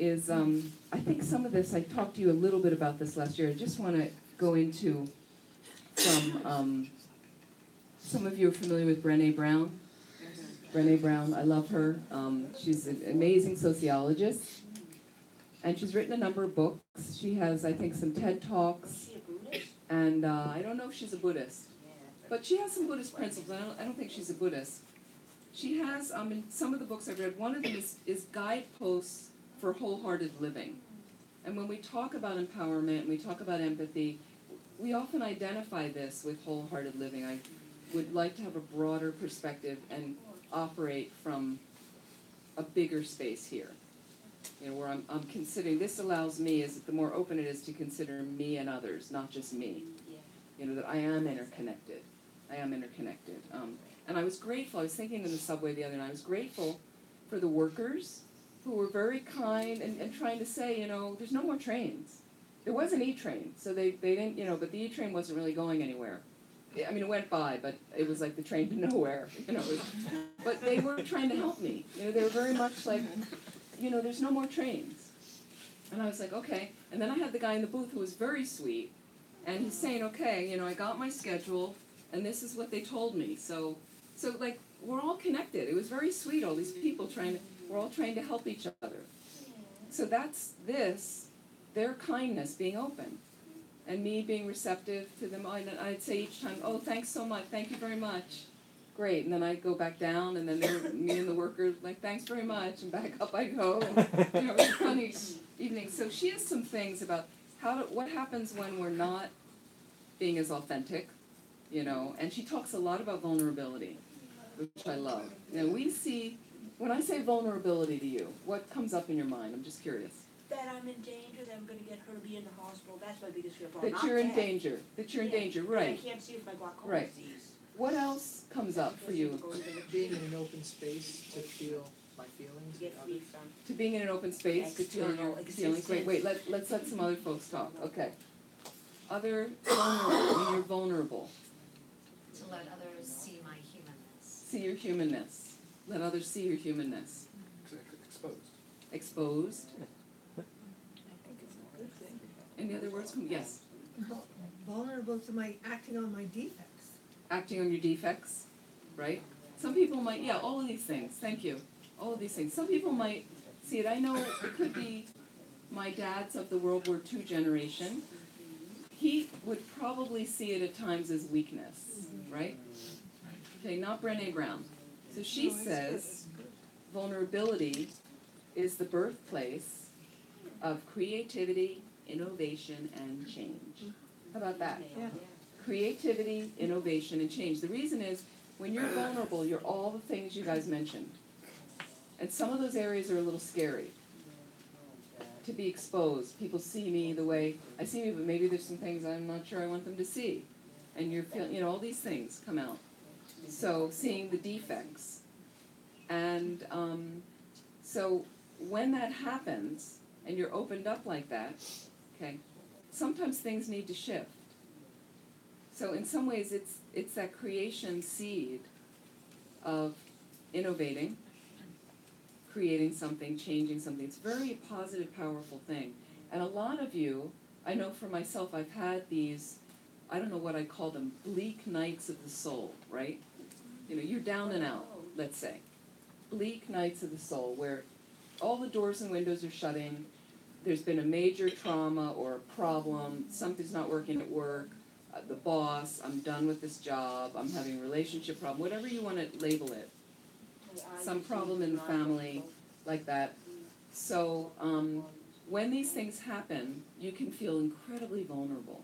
I think some of this, I talked to you a little bit about this last year. I just want to go into some of you are familiar with Brené Brown. Brené Brown, I love her. She's an amazing sociologist. And she's written a number of books. She has, I think, some TED Talks. And I don't know if she's a Buddhist. But she has some Buddhist principles. I don't think she's a Buddhist. She has, in some of the books I've read, one of them is Guideposts for Wholehearted Living. And when we talk about empowerment, and we talk about empathy, we often identify this with wholehearted living. I would like to have a broader perspective and operate from a bigger space here. You know, where I'm considering, this allows me, is the more open it is to consider me and others, not just me. You know, that I am interconnected. And I was grateful, I was thinking in the subway the other night, I was grateful for the workers who were very kind and trying to say, you know, there's no more trains. There was an E-train, so they didn't, you know, but the E-train wasn't really going anywhere. I mean, it went by, but it was like the train to nowhere, you know. But they were trying to help me. You know, they were very much like, you know, there's no more trains. And I was like, okay. And then I had the guy in the booth who was very sweet, and he's saying, okay, you know, I got my schedule, and this is what they told me. So like, we're all connected. It was very sweet, all these people we're all trying to help each other. So that's their kindness being open, and me being receptive to them. I'd say each time, oh, thanks so much, thank you very much. Great, and then I'd go back down, and then me and the workers, like, thanks very much, and back up I go. And, you know, it was a funny evening. So she has some things about what happens when we're not being as authentic, you know, and she talks a lot about vulnerability, which I love. You know, when I say vulnerability to you, what comes up in your mind? I'm just curious. That I'm in danger, that I'm going to get hurt or be in the hospital. That's my biggest fear. That you're in danger. That you're in danger, right. I can't see if my glaucoma Right. disease. What else comes up for you? Being in an open space to feel my feelings. Get free from. To being in an open space, to feel your feelings. Wait, let's let some other folks talk. Okay. Other vulnerable, when you're vulnerable. To let others see my humanness. See your humanness. Let others see your humanness. Exposed. Exposed. I think it's a good thing. Any other words? Yes. Vulnerable to my acting on my defects. Acting on your defects, right? Some people might, all of these things. Thank you. All of these things. Some people might see it. I know it could be my dad's of the World War II generation. He would probably see it at times as weakness, right? Okay, not Brené Brown. So she says vulnerability is the birthplace of creativity, innovation, and change. How about that? Yeah. Creativity, innovation, and change. The reason is, when you're vulnerable, you're all the things you guys mentioned. And some of those areas are a little scary to be exposed. People see me the way I see me, but maybe there's some things I'm not sure I want them to see. And you're feeling, you know, all these things come out. So seeing the defects. And so when that happens, and you're opened up like that, okay, sometimes things need to shift. So in some ways, it's that creation seed of innovating, creating something, changing something. It's a very positive, powerful thing. And a lot of you, I know for myself, I've had these, I don't know what I call them, bleak nights of the soul, right? You know, you're down and out, let's say. Bleak nights of the soul, where all the doors and windows are shutting, there's been a major trauma or a problem, something's not working at work, the boss, I'm done with this job, I'm having a relationship problem, whatever you want to label it. Some problem in the family, like that. So when these things happen, you can feel incredibly vulnerable,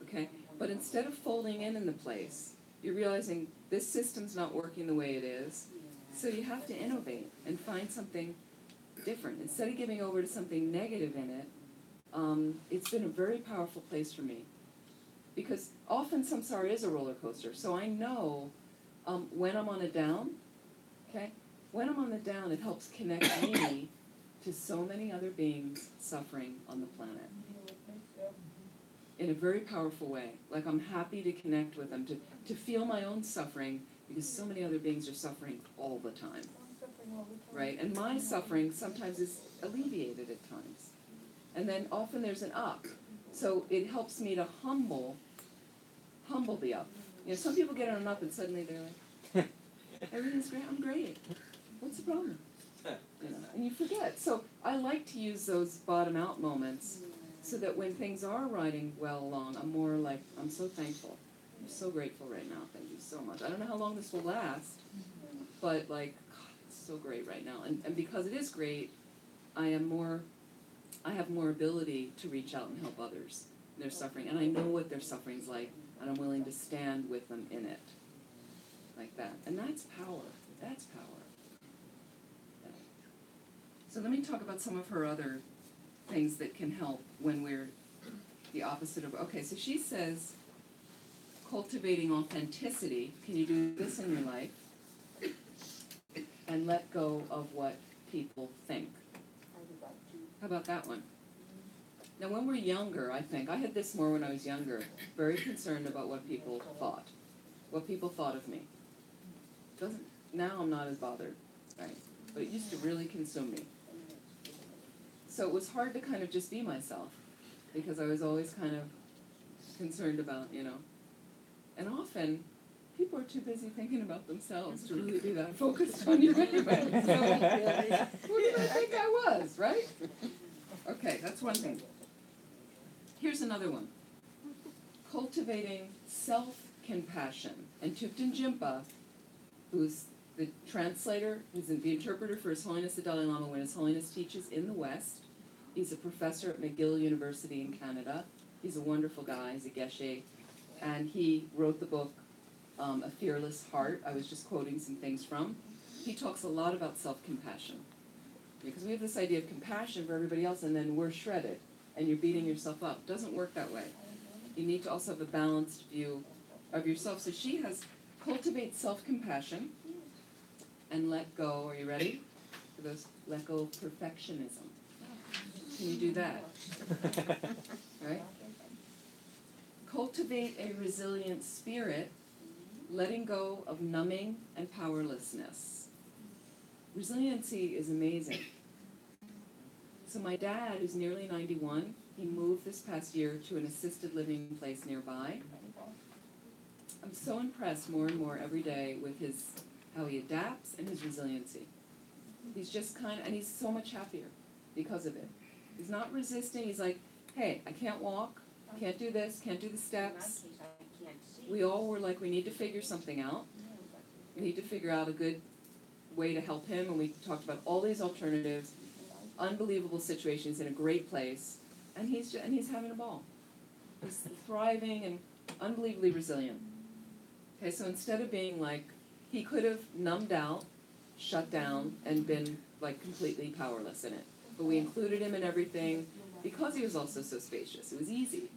okay? But instead of folding in the place, you're realizing this system's not working the way it is. So you have to innovate and find something different. Instead of giving over to something negative in it, it's been a very powerful place for me. Because often samsara is a roller coaster. So I know when I'm on a down, okay? When I'm on the down, it helps connect me to so many other beings suffering on the planet. In a very powerful way. Like I'm happy to connect with them, to feel my own suffering, because so many other beings are suffering all the time. Right? And my suffering sometimes is alleviated at times. And then often there's an up. So it helps me to humble the up. You know, some people get on an up and suddenly they're like, everything's great, I'm great. What's the problem? You know, and you forget. So I like to use those bottom out moments so that when things are riding well along, I'm more like, I'm so thankful. I'm so grateful right now. Thank you so much. I don't know how long this will last, but like, God, it's so great right now. And because it is great, I have more ability to reach out and help others in their suffering. And I know what their suffering's like, and I'm willing to stand with them in it. Like that. And that's power. That's power. Yeah. So let me talk about some of her other things that can help when we're the opposite of, okay, so she says, cultivating authenticity, can you do this in your life? And let go of what people think. How about that one? Now when we're younger, I think, I had this more when I was younger, very concerned about what people thought of me. Now I'm not as bothered, right? But it used to really consume me. So it was hard to kind of just be myself, because I was always kind of concerned about, you know. And often, people are too busy thinking about themselves to really be that focused on you anyway. So, who did I think I was, right? Okay, that's one thing. Here's another one. Cultivating self-compassion. And Thupten Jinpa, who's the translator, who's the interpreter for His Holiness the Dalai Lama when His Holiness teaches in the West. He's a professor at McGill University in Canada. He's a wonderful guy. He's a geshe. And he wrote the book, A Fearless Heart. I was just quoting some things from. He talks a lot about self-compassion. Because we have this idea of compassion for everybody else, and then we're shredded, and you're beating yourself up. It doesn't work that way. You need to also have a balanced view of yourself. So she has cultivate self-compassion and let go. Are you ready for those? Let go of perfectionism. Can you do that? Right? Cultivate a resilient spirit, letting go of numbing and powerlessness. Resiliency is amazing. So my dad, who's nearly 91, he moved this past year to an assisted living place nearby. I'm so impressed more and more every day with how he adapts and his resiliency. He's just and he's so much happier because of it. He's not resisting. He's like, hey, I can't walk, can't do this, can't do the steps. We all were like, we need to figure something out. We need to figure out a good way to help him, and we talked about all these alternatives, unbelievable situations in a great place, and he's having a ball. He's thriving and unbelievably resilient. Okay, so instead of being like, he could have numbed out, shut down, and been like completely powerless in it. But we included him in everything because he was also so spacious. It was easy.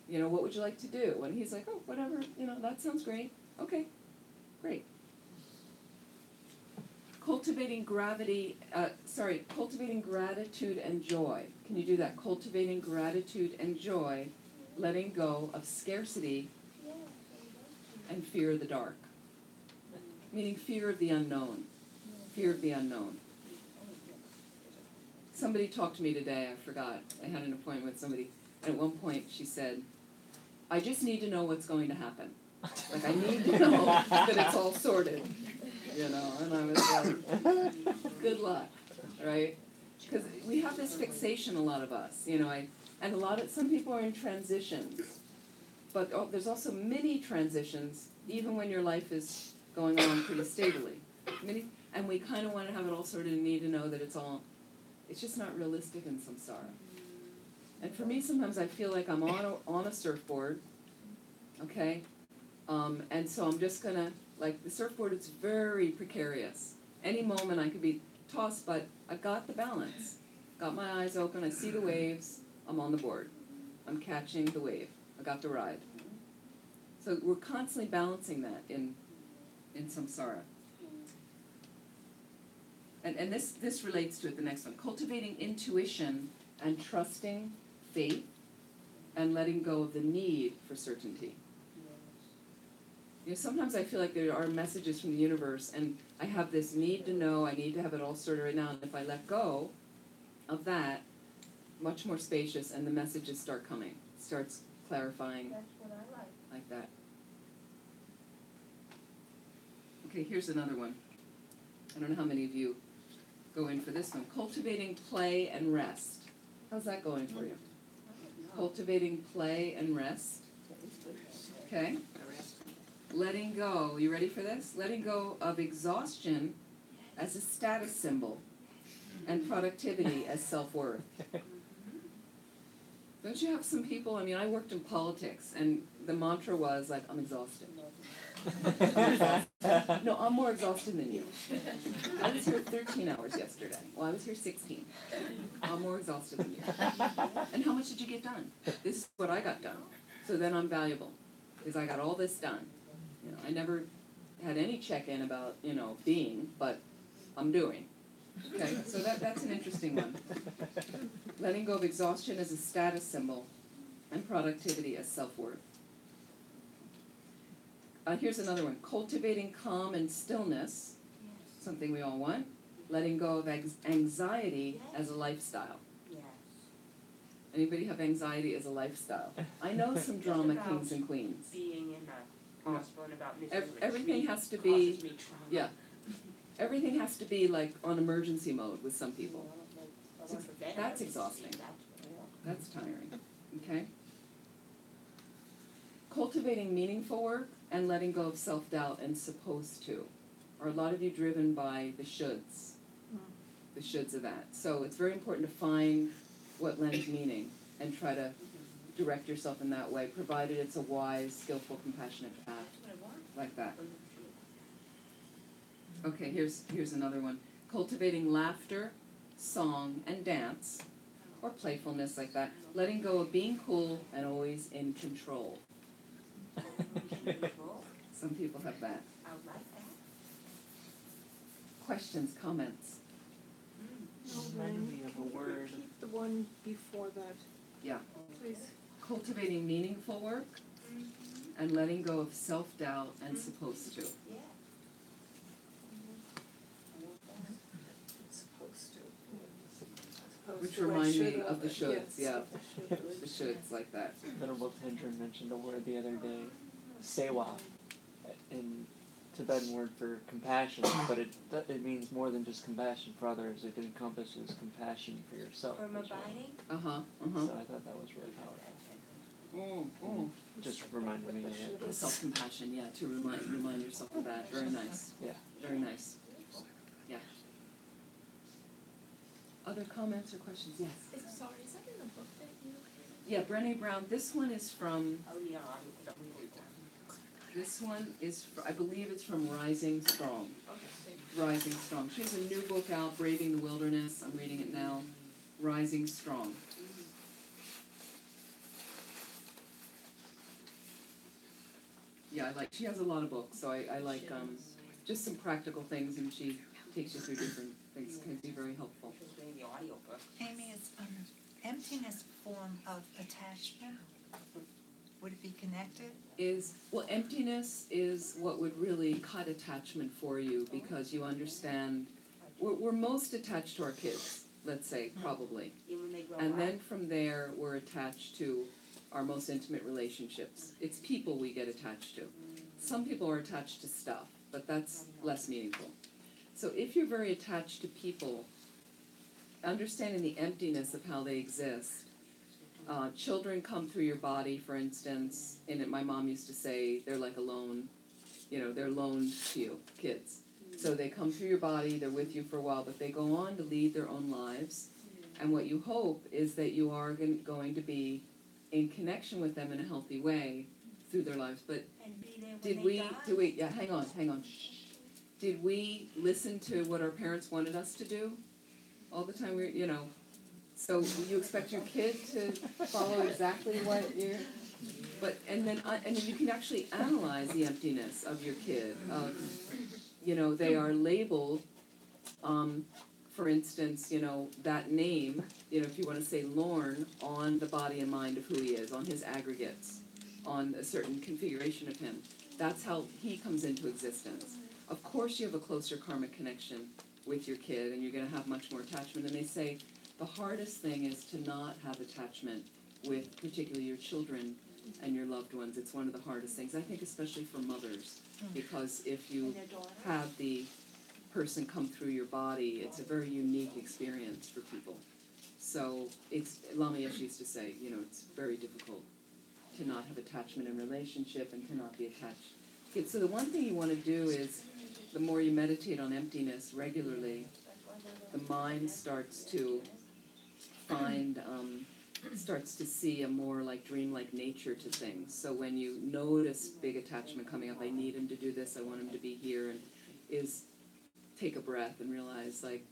You know, what would you like to do? And he's like, oh, whatever, you know, that sounds great. Okay, great. Cultivating gratitude and joy. Can you do that? Cultivating gratitude and joy, letting go of scarcity and fear of the dark. Meaning fear of the unknown. Fear of the unknown. Somebody talked to me today, I forgot. I had an appointment with somebody, and at one point she said, I just need to know what's going to happen. Like, I need to know that it's all sorted. You know, and I was like, good luck, right? Because we have this fixation, a lot of us, you know, some people are in transitions, but there's also many transitions, even when your life is going on pretty stably. And we kind of want to have it all sorted and need to know that it's just not realistic in samsara. And for me, sometimes I feel like I'm on a surfboard, okay? And so I'm just gonna, like, the surfboard is very precarious. Any moment I could be tossed, but I got the balance. Got my eyes open, I see the waves, I'm on the board. I'm catching the wave. I got the ride. So we're constantly balancing that in samsara. And this relates to it, the next one. Cultivating intuition and trusting faith and letting go of the need for certainty. You know, sometimes I feel like there are messages from the universe and I have this need to know, I need to have it all sorted right now, and if I let go of that, much more spacious, and the messages start coming. It starts clarifying. That's what I like. That. Okay, here's another one. I don't know how many of you go in for this one. Cultivating play and rest. How's that going for you? Cultivating play and rest. Okay. Letting go. You ready for this? Letting go of exhaustion as a status symbol and productivity as self-worth. Don't you have some people, I mean, I worked in politics, and the mantra was, like, I'm exhausted. No, I'm more exhausted than you. I was here 13 hours yesterday. Well, I was here 16. I'm more exhausted than you. And how much did you get done? This is what I got done. So then I'm valuable, because I got all this done. You know, I never had any check-in about, you know, being, but I'm doing. Okay, so that's an interesting one. Letting go of exhaustion as a status symbol and productivity as self-worth. Here's another one. Cultivating calm and stillness, something we all want. Letting go of anxiety as a lifestyle. Yes. Anybody have anxiety as a lifestyle? I know some drama kings and queens. Being in the hospital and about missing Everything has to be, yeah. Everything has to be like on emergency mode with some people. That's exhausting. That's tiring. Okay? Cultivating meaningful work and letting go of self-doubt and supposed to. Are a lot of you driven by the shoulds? The shoulds of that. So it's very important to find what lends meaning and try to direct yourself in that way, provided it's a wise, skillful, compassionate path like that. Okay, here's another one. Cultivating laughter, song, and dance, or playfulness like that. Letting go of being cool and always in control. Some people have that. I like that. Questions, comments? Remind me of a word. Keep the one before that. Yeah. Please. Cultivating meaningful work and letting go of self-doubt and supposed to. Yeah. Supposed to. Which remind me of the shoulds, yeah. The The shoulds like that. Venerable Tendrin mentioned a word the other day, sewa, in Tibetan word for compassion, but it means more than just compassion for others. It encompasses compassion for yourself. From as well. abiding? So I thought that was really powerful. Just reminded me of it. Self-compassion, yeah, to remind yourself of that. Very nice. Yeah. Very nice. Yeah. Other comments or questions? Yes. Sorry, is that in the book that you? Yeah, Brené Brown. This one is from. Oh, yeah. This one is. I believe it's from Rising Strong. Rising Strong. She has a new book out, Braving the Wilderness. I'm reading it now. Rising Strong. Yeah, she has a lot of books, so I like just some practical things, and she takes you through different things. Can be very helpful. The audiobook. Amy, is emptiness form of attachment? Would it be connected? Emptiness is what would really cut attachment for you, because you understand we're most attached to our kids, let's say, probably. And then from there, we're attached to our most intimate relationships. It's people we get attached to. Some people are attached to stuff, but that's less meaningful. So if you're very attached to people, understanding the emptiness of how they exist, children come through your body, for instance, and my mom used to say they're like a loan, they're loaned to you, kids. So they come through your body, they're with you for a while, but they go on to lead their own lives. And what you hope is that you are going to be in connection with them in a healthy way through their lives. But And be there when they die. yeah, hang on. Shh. Did we listen to what our parents wanted us to do all the time? So you expect your kid to follow exactly what you're, and then you can actually analyze the emptiness of your kid. They are labeled, for instance, that name, if you want to say Lorne, on the body and mind of who he is, on his aggregates, on a certain configuration of him. That's how he comes into existence. Of course you have a closer karmic connection with your kid, and you're going to have much more attachment. And they say the hardest thing is to not have attachment with particularly your children and your loved ones. It's one of the hardest things, I think, especially for mothers, because if you have the person come through your body, it's a very unique experience for people. So Lama Yeshe used to say, it's very difficult to not have attachment in relationship and to not be attached. Okay, so the one thing you want to do is, the more you meditate on emptiness regularly, the mind starts to starts to see a more like dreamlike nature to things. So when you notice big attachment coming up, I need him to do this, I want him to be here, and take a breath and realize like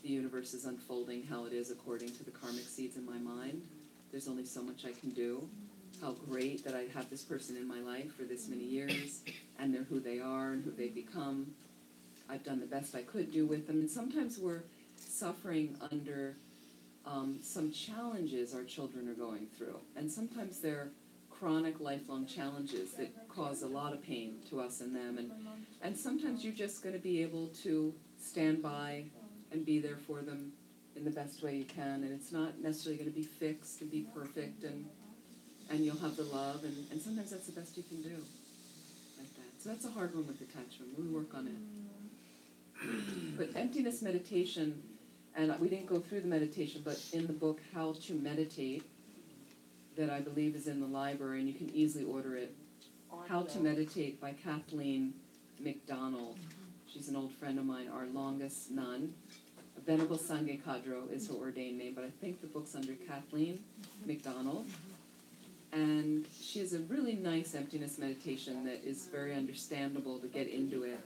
the universe is unfolding how it is according to the karmic seeds in my mind. There's only so much I can do. How great that I have this person in my life for this many years, and they're who they are and who they've become. I've done the best I could do with them, and sometimes we're suffering under some challenges our children are going through, and sometimes they're chronic, lifelong challenges that cause a lot of pain to us and them, and sometimes you're just going to be able to stand by and be there for them in the best way you can, and it's not necessarily going to be fixed and be perfect, and you'll have the love, and sometimes that's the best you can do, like that. So that's a hard one with attachment. We work on it. But emptiness meditation, and we didn't go through the meditation, but in the book How to Meditate, that I believe is in the library, and you can easily order it, How to Meditate by Kathleen Mcdonald. She's an old friend of mine, our longest nun. Venerable Sangye Kadro is her ordained name, but I think the book's under Kathleen Mcdonald. And she has a really nice emptiness meditation that is very understandable to get into it.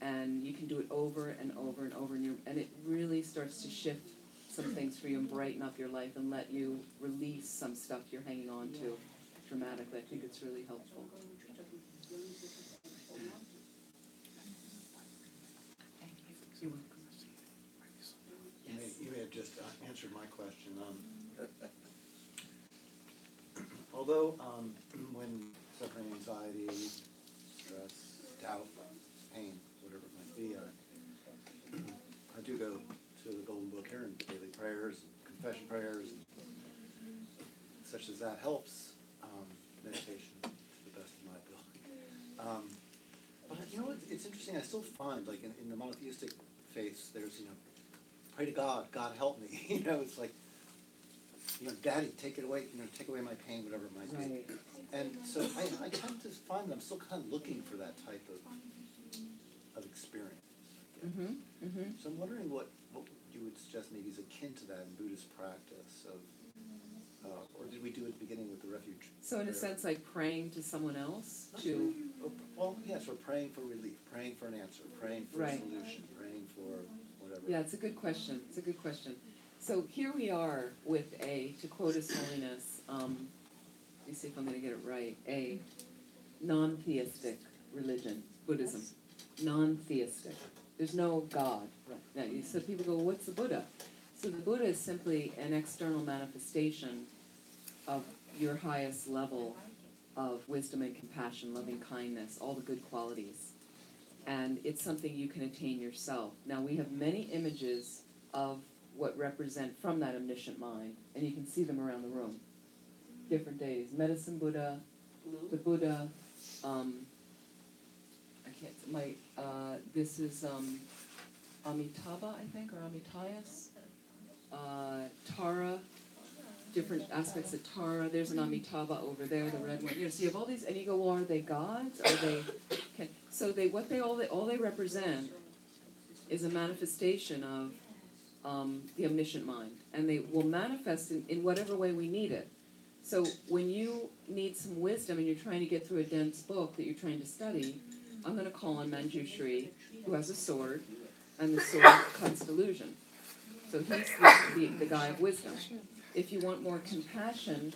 And you can do it over and over and over, and it really starts to shift some things for you and brighten up your life and let you release some stuff you're hanging on to dramatically. I think it's really helpful. You're welcome. You may have just answered my question. Although when suffering anxiety, stress, doubt, pain, whatever it might be, I do go to the Golden Book here and daily prayers, confession prayers, and such as that helps meditation to the best of my ability. But it's interesting. I still find, like in the monotheistic faiths, there's pray to God, God help me. It's like, Daddy, take it away. Take away my pain, whatever it might be. Right. And so I tend to find that I'm still kind of looking for that type of experience. So I'm wondering what you would suggest maybe is akin to that in Buddhist practice or did we do it at the beginning with the refuge? So in a sense, like praying to someone else to... Well, yes, we're praying for relief, praying for an answer, praying for a solution, praying for whatever. Yeah, it's a good question. It's a good question. So here we are with to quote His Holiness, let me see if I'm going to get it right, a non-theistic religion, Buddhism, non-theistic. There's no God. Now, so people go, what's the Buddha? So the Buddha is simply an external manifestation of your highest level of wisdom and compassion, loving kindness, all the good qualities. And it's something you can attain yourself. Now, we have many images of what represent from that omniscient mind, and you can see them around the room. Different days. Medicine Buddha, the Buddha, this is Amitabha, I think, or Amitayas. Tara, different aspects of Tara. There's an Amitabha over there, the red one. So you have all these, and you go, well, are they gods? Are they? So all they represent is a manifestation of the omniscient mind, and they will manifest in whatever way we need it. So when you need some wisdom and you're trying to get through a dense book that you're trying to study, I'm going to call on Manjushri, who has a sword, and the sword cuts delusion. So he's the guy of wisdom. If you want more compassion,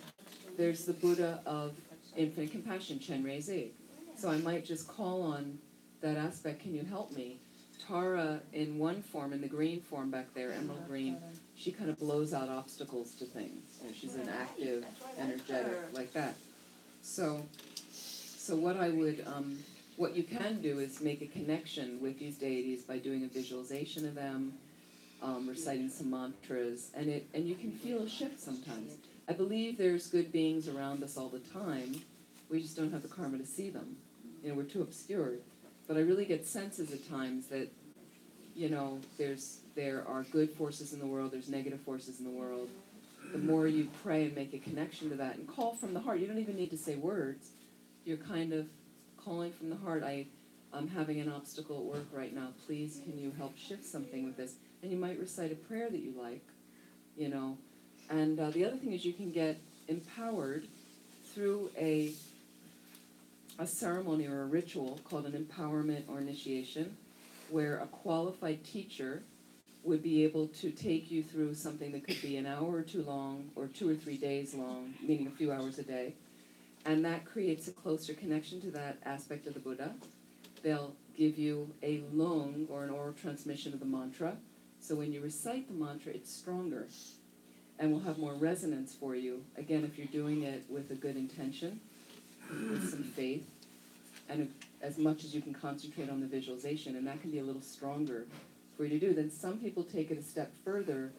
there's the Buddha of infinite compassion, Chenrezig. So I might just call on that aspect, can you help me? Tara, in one form, in the green form back there, emerald green, she kind of blows out obstacles to things. And she's an active, energetic, like that. So what I would, what you can do is make a connection with these deities by doing a visualization of them, reciting some mantras, and you can feel a shift sometimes. I believe there's good beings around us all the time. We just don't have the karma to see them. We're too obscured. But I really get senses at times that, there are good forces in the world, there's negative forces in the world. The more you pray and make a connection to that and call from the heart, you don't even need to say words. You're kind of calling from the heart. I'm having an obstacle at work right now. Please, can you help shift something with this? And you might recite a prayer that you like, And the other thing is you can get empowered through a ceremony or a ritual called an empowerment or initiation, where a qualified teacher would be able to take you through something that could be an hour or two long or 2 or 3 days long, meaning a few hours a day. And that creates a closer connection to that aspect of the Buddha. They'll give you a lung or an oral transmission of the mantra. So when you recite the mantra, it's stronger and will have more resonance for you. Again, if you're doing it with a good intention, with some faith, and as much as you can concentrate on the visualization, and that can be a little stronger for you to do. Then some people take it a step further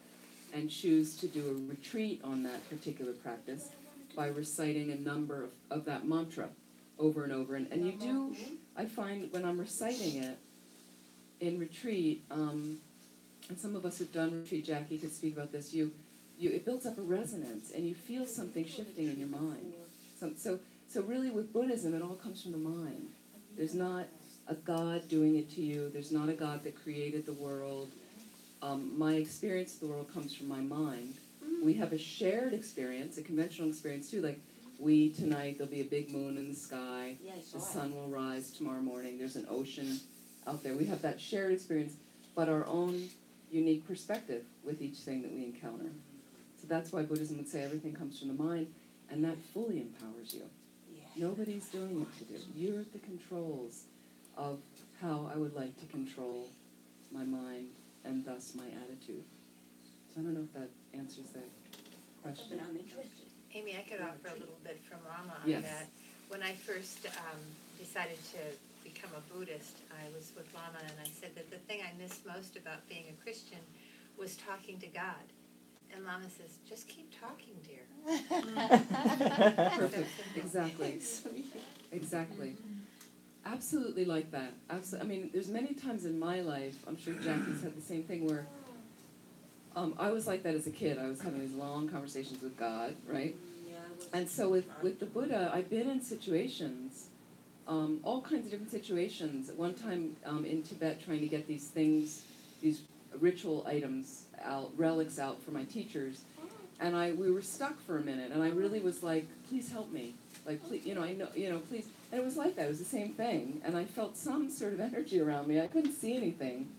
and choose to do a retreat on that particular practice by reciting a number of that mantra over and over. And you do, I find when I'm reciting it in retreat, and some of us who've done retreat, Jackie could speak about this, it builds up a resonance, and you feel something shifting in your mind. So really with Buddhism, it all comes from the mind. There's not a God doing it to you. There's not a God that created the world. My experience of the world comes from my mind. We have a shared experience, a conventional experience too, like tonight there'll be a big moon in the sky, the sun will rise tomorrow morning, there's an ocean out there. We have that shared experience, but our own unique perspective with each thing that we encounter. So that's why Buddhism would say everything comes from the mind, and that fully empowers you. Nobody's doing it to do. You're at the controls of how I would like to control my mind and thus my attitude. So I don't know if that answers that question. I'm interested. Amy, I could offer a little bit from Rama on Yes. that. When I first decided to become a Buddhist, I was with Lama, and I said that the thing I missed most about being a Christian was talking to God. And Lama says, just keep talking, dear. Perfect. Exactly. Absolutely like that. I mean, there's many times in my life, I'm sure Jackie's had the same thing, where I was like that as a kid. I was having these long conversations with God, right? And so with the Buddha, I've been in situations, all kinds of different situations. At one time in Tibet, trying to get these things, these ritual items out, relics out for my teachers, and we were stuck for a minute, and I really was like, please help me, like, please, I know, please. And it was like that. It was the same thing, and I felt some sort of energy around me. I couldn't see anything.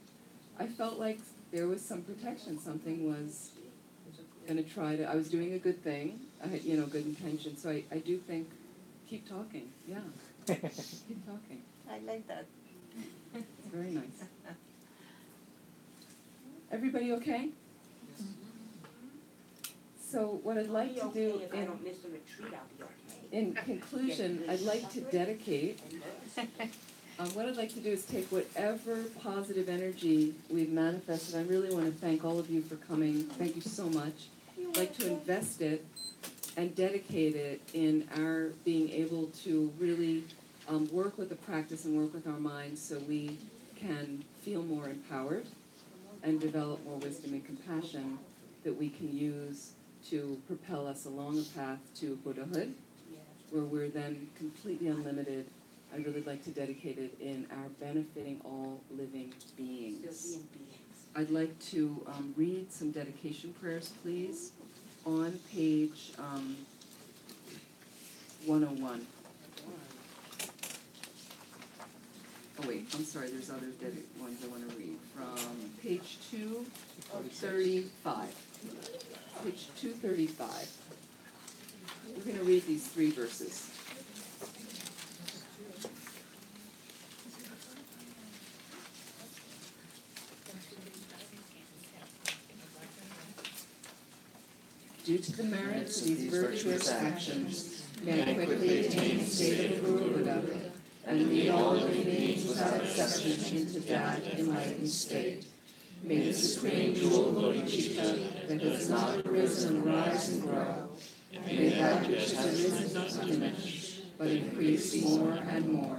I felt like there was some protection. Something was going to try to. I was doing a good thing. I had, good intention. So I do think, keep talking. Yeah, keep talking. I like that. It's very nice. Everybody okay? So what I'd like to do If I don't miss the retreat, I'll be okay. in conclusion, I'd like to dedicate. What I'd like to do is take whatever positive energy we've manifested. I really want to thank all of you for coming. Thank you so much. I'd like to invest it and dedicate it in our being able to really work with the practice and work with our minds so we can feel more empowered and develop more wisdom and compassion that we can use to propel us along a path to Buddhahood, where we're then completely unlimited. I really like to dedicate it in our benefiting all living beings. I'd like to read some dedication prayers, please, on page 101. oh wait, I'm sorry, there's other ones I want to read. From page 235. Page 235. We're going to read these 3 verses. Due to the merits of these virtuous actions, may I quickly attain the state of the Guru Buddha, and lead all living beings without exception into that enlightened state. May the supreme jewel of bodhicitta that has not arisen rise and grow. May that which has arisen not diminish, but increase more and more.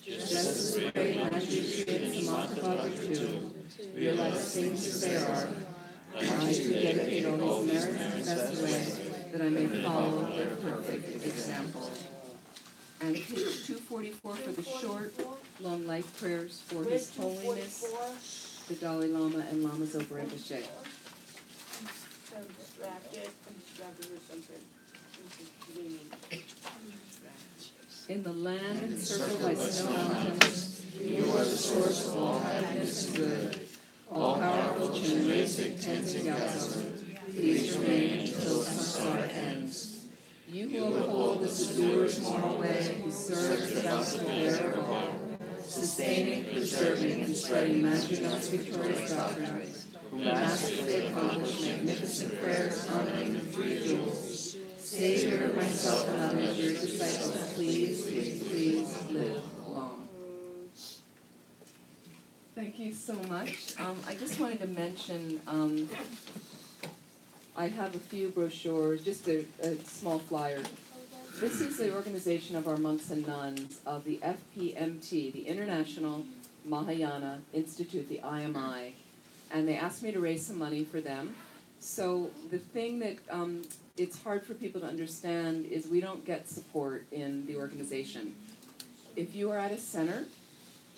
Just as the great magistrates Samatha too realize things as they are, I do dedicate all these merits in the best way that I may follow their perfect example. And page 244 for the short, long life prayers for His Holiness, the Dalai Lama and Lama Zopa Rinpoche. I'm distracted with something. In the land encircled by snow mountains, you are the source of all happiness and good. All-powerful Chinmay Tenzin Gyatso, please remain until samsara ends. You who uphold the Sadhguru's moral way, who serves the bountiful bearer of all, sustaining, preserving, and spreading Mcdonald's victorious doctrine, who masterfully accomplish magnificent prayers honoring the 3 jewels, Savior of myself and others, your disciples, please, please, please live long. Thank you so much. I just wanted to mention, I have a few brochures, just a small flyer. This is the organization of our monks and nuns of the FPMT, the International Mahayana Institute, the IMI, and they asked me to raise some money for them. So the thing that it's hard for people to understand is we don't get support in the organization. If you are at a center,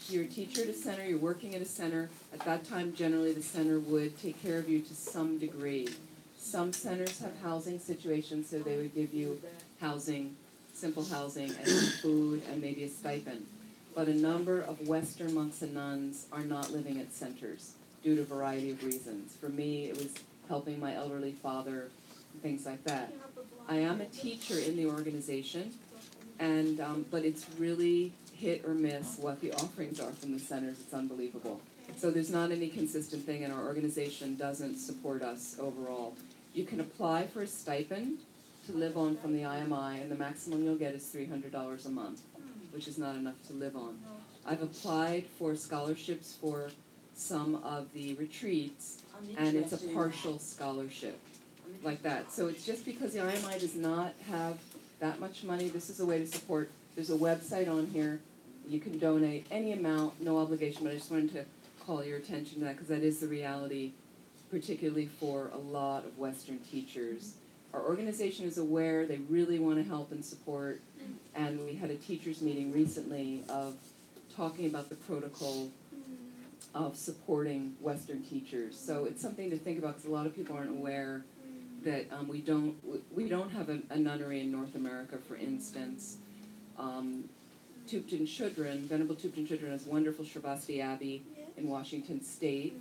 you're a teacher at a center, you're working at a center, at that time generally the center would take care of you to some degree. Some centers have housing situations, so they would give you housing, simple housing, and food, and maybe a stipend. But a number of Western monks and nuns are not living at centers due to a variety of reasons. For me, it was helping my elderly father, things like that. I am a teacher in the organization, and but it's really hit or miss what the offerings are from the centers. It's unbelievable. So there's not any consistent thing, and our organization doesn't support us overall. You can apply for a stipend to live on from the IMI, and the maximum you'll get is $300 a month, which is not enough to live on. I've applied for scholarships for some of the retreats, and it's a partial scholarship, like that. So it's just because the IMI does not have that much money, this is a way to support. There's a website on here. You can donate any amount, no obligation, but I just wanted to call your attention to that because that is the reality, particularly for a lot of Western teachers. Our organization is aware, they really want to help and support, and we had a teachers meeting recently of talking about the protocol of supporting Western teachers. So it's something to think about because a lot of people aren't aware that we don't have a nunnery in North America, for instance. Thupten Shudran, Venerable Thupten Shudran has wonderful Sravasti Abbey in Washington State,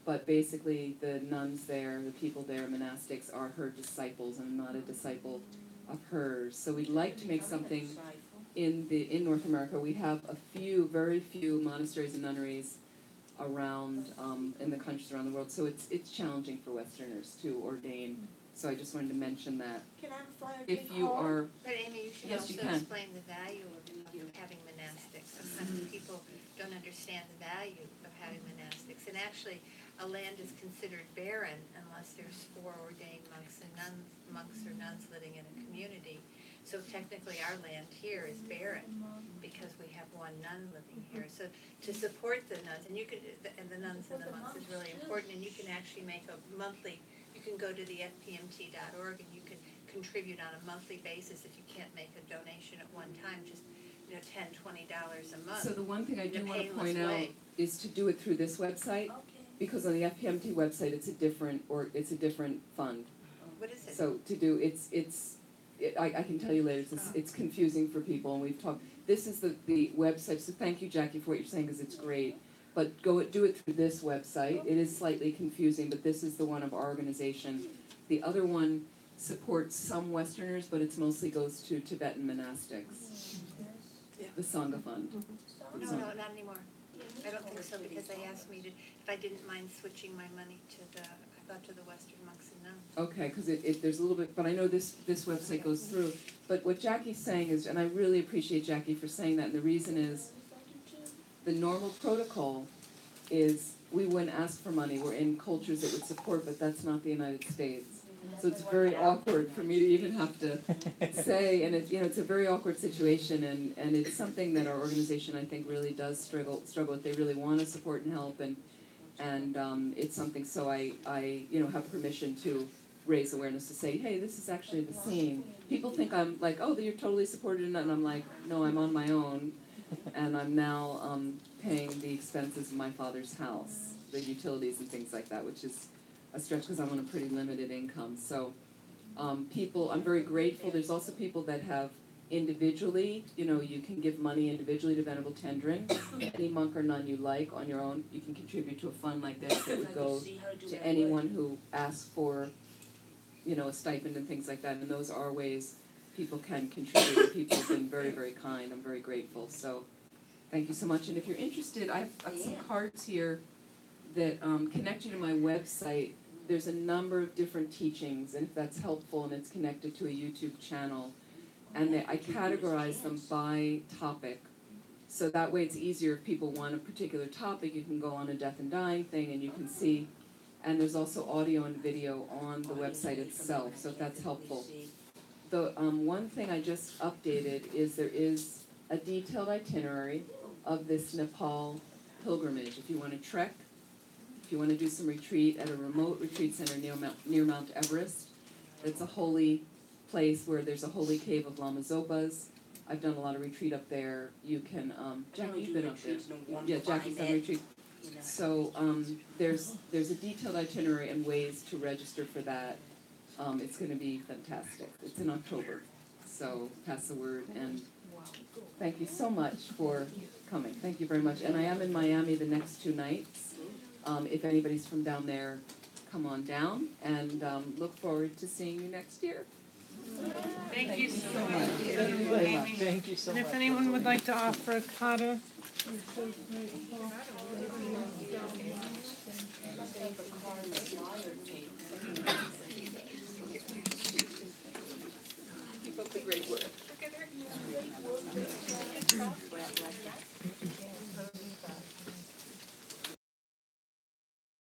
but basically the nuns there, the people there, monastics, are her disciples, and I'm not a disciple of hers. So we'd like to make something in North America. We have very few monasteries and nunneries around in the countries around the world, so it's challenging for Westerners to ordain. So I just wanted to mention that. Can I have a flyer? If you are, But Amy, you should Yes, you also can. explain the value of having monastics. Sometimes people don't understand the value of having monastics. And actually, a land is considered barren unless there's 4 ordained monks or nuns living in a community. So technically, our land here is barren because we have 1 nun living here. So to support the nuns, and the nuns and the monks is really important. And you can actually make a monthly. You can go to the fpmt.org and you can contribute on a monthly basis if you can't make a donation at one time, just $10, $20 a month. so the one thing I do in a want to painless point out way. is to do it through this website, because on the FPMT website it's a different fund. What is it? So to do it's I can tell you later, it's confusing for people, and we've talked, this is the website, so thank you, Jackie, for what you're saying, because it's great. But do it through this website. It is slightly confusing, but this is the one of our organization. The other one supports some Westerners, but it mostly goes to Tibetan monastics. The Sangha Fund. No, not anymore. I don't think so, because they asked me if I didn't mind switching my money to the Western monks, and no. Okay, because there's a little bit, but I know this website goes through. But what Jackie's saying is, and I really appreciate Jackie for saying that, and the reason is, the normal protocol is we wouldn't ask for money. We're in cultures that would support, but that's not the United States. So it's very awkward for me to even have to say, and it's a very awkward situation, and it's something that our organization, I think, really does struggle with. They really want to support and help, and it's something, so I have permission to raise awareness to say, hey, this is actually the same. People think I'm like, oh, you're totally supported in that, and I'm like, no, I'm on my own, and I'm now paying the expenses of my father's house, the utilities and things like that, which is a stretch because I'm on a pretty limited income. So people, I'm very grateful. There's also people that have individually, you can give money individually to Venerable Tendrin. Any monk or nun you like on your own, you can contribute to a fund like this that would go to anyone who asks for, a stipend and things like that. And those are ways people can contribute. People have been very, very kind. I'm very grateful. So thank you so much. And if you're interested, I've got some cards here that connect you to my website. There's a number of different teachings, and if that's helpful, and it's connected to a YouTube channel. And I categorize them by topic. So that way it's easier if people want a particular topic, you can go on a death and dying thing and you can see. And there's also audio and video on the website itself, so if that's helpful. The one thing I just updated is there is a detailed itinerary of this Nepal pilgrimage. If you want to trek, if you want to do some retreat at a remote retreat center near Mount Everest, it's a holy place where there's a holy cave of Lama Zopas. I've done a lot of retreat up there. You can, Jackie, you've been up there. Yeah, Jackie's done retreat. So there's a detailed itinerary and ways to register for that. It's going to be fantastic. It's in October, so pass the word. And thank you so much for coming. Thank you very much. And I am in Miami the next 2 nights. If anybody's from down there, come on down, and look forward to seeing you next year. Thank you so much. Thank you so much. And if anyone would like to offer a kata. Keep up the great work.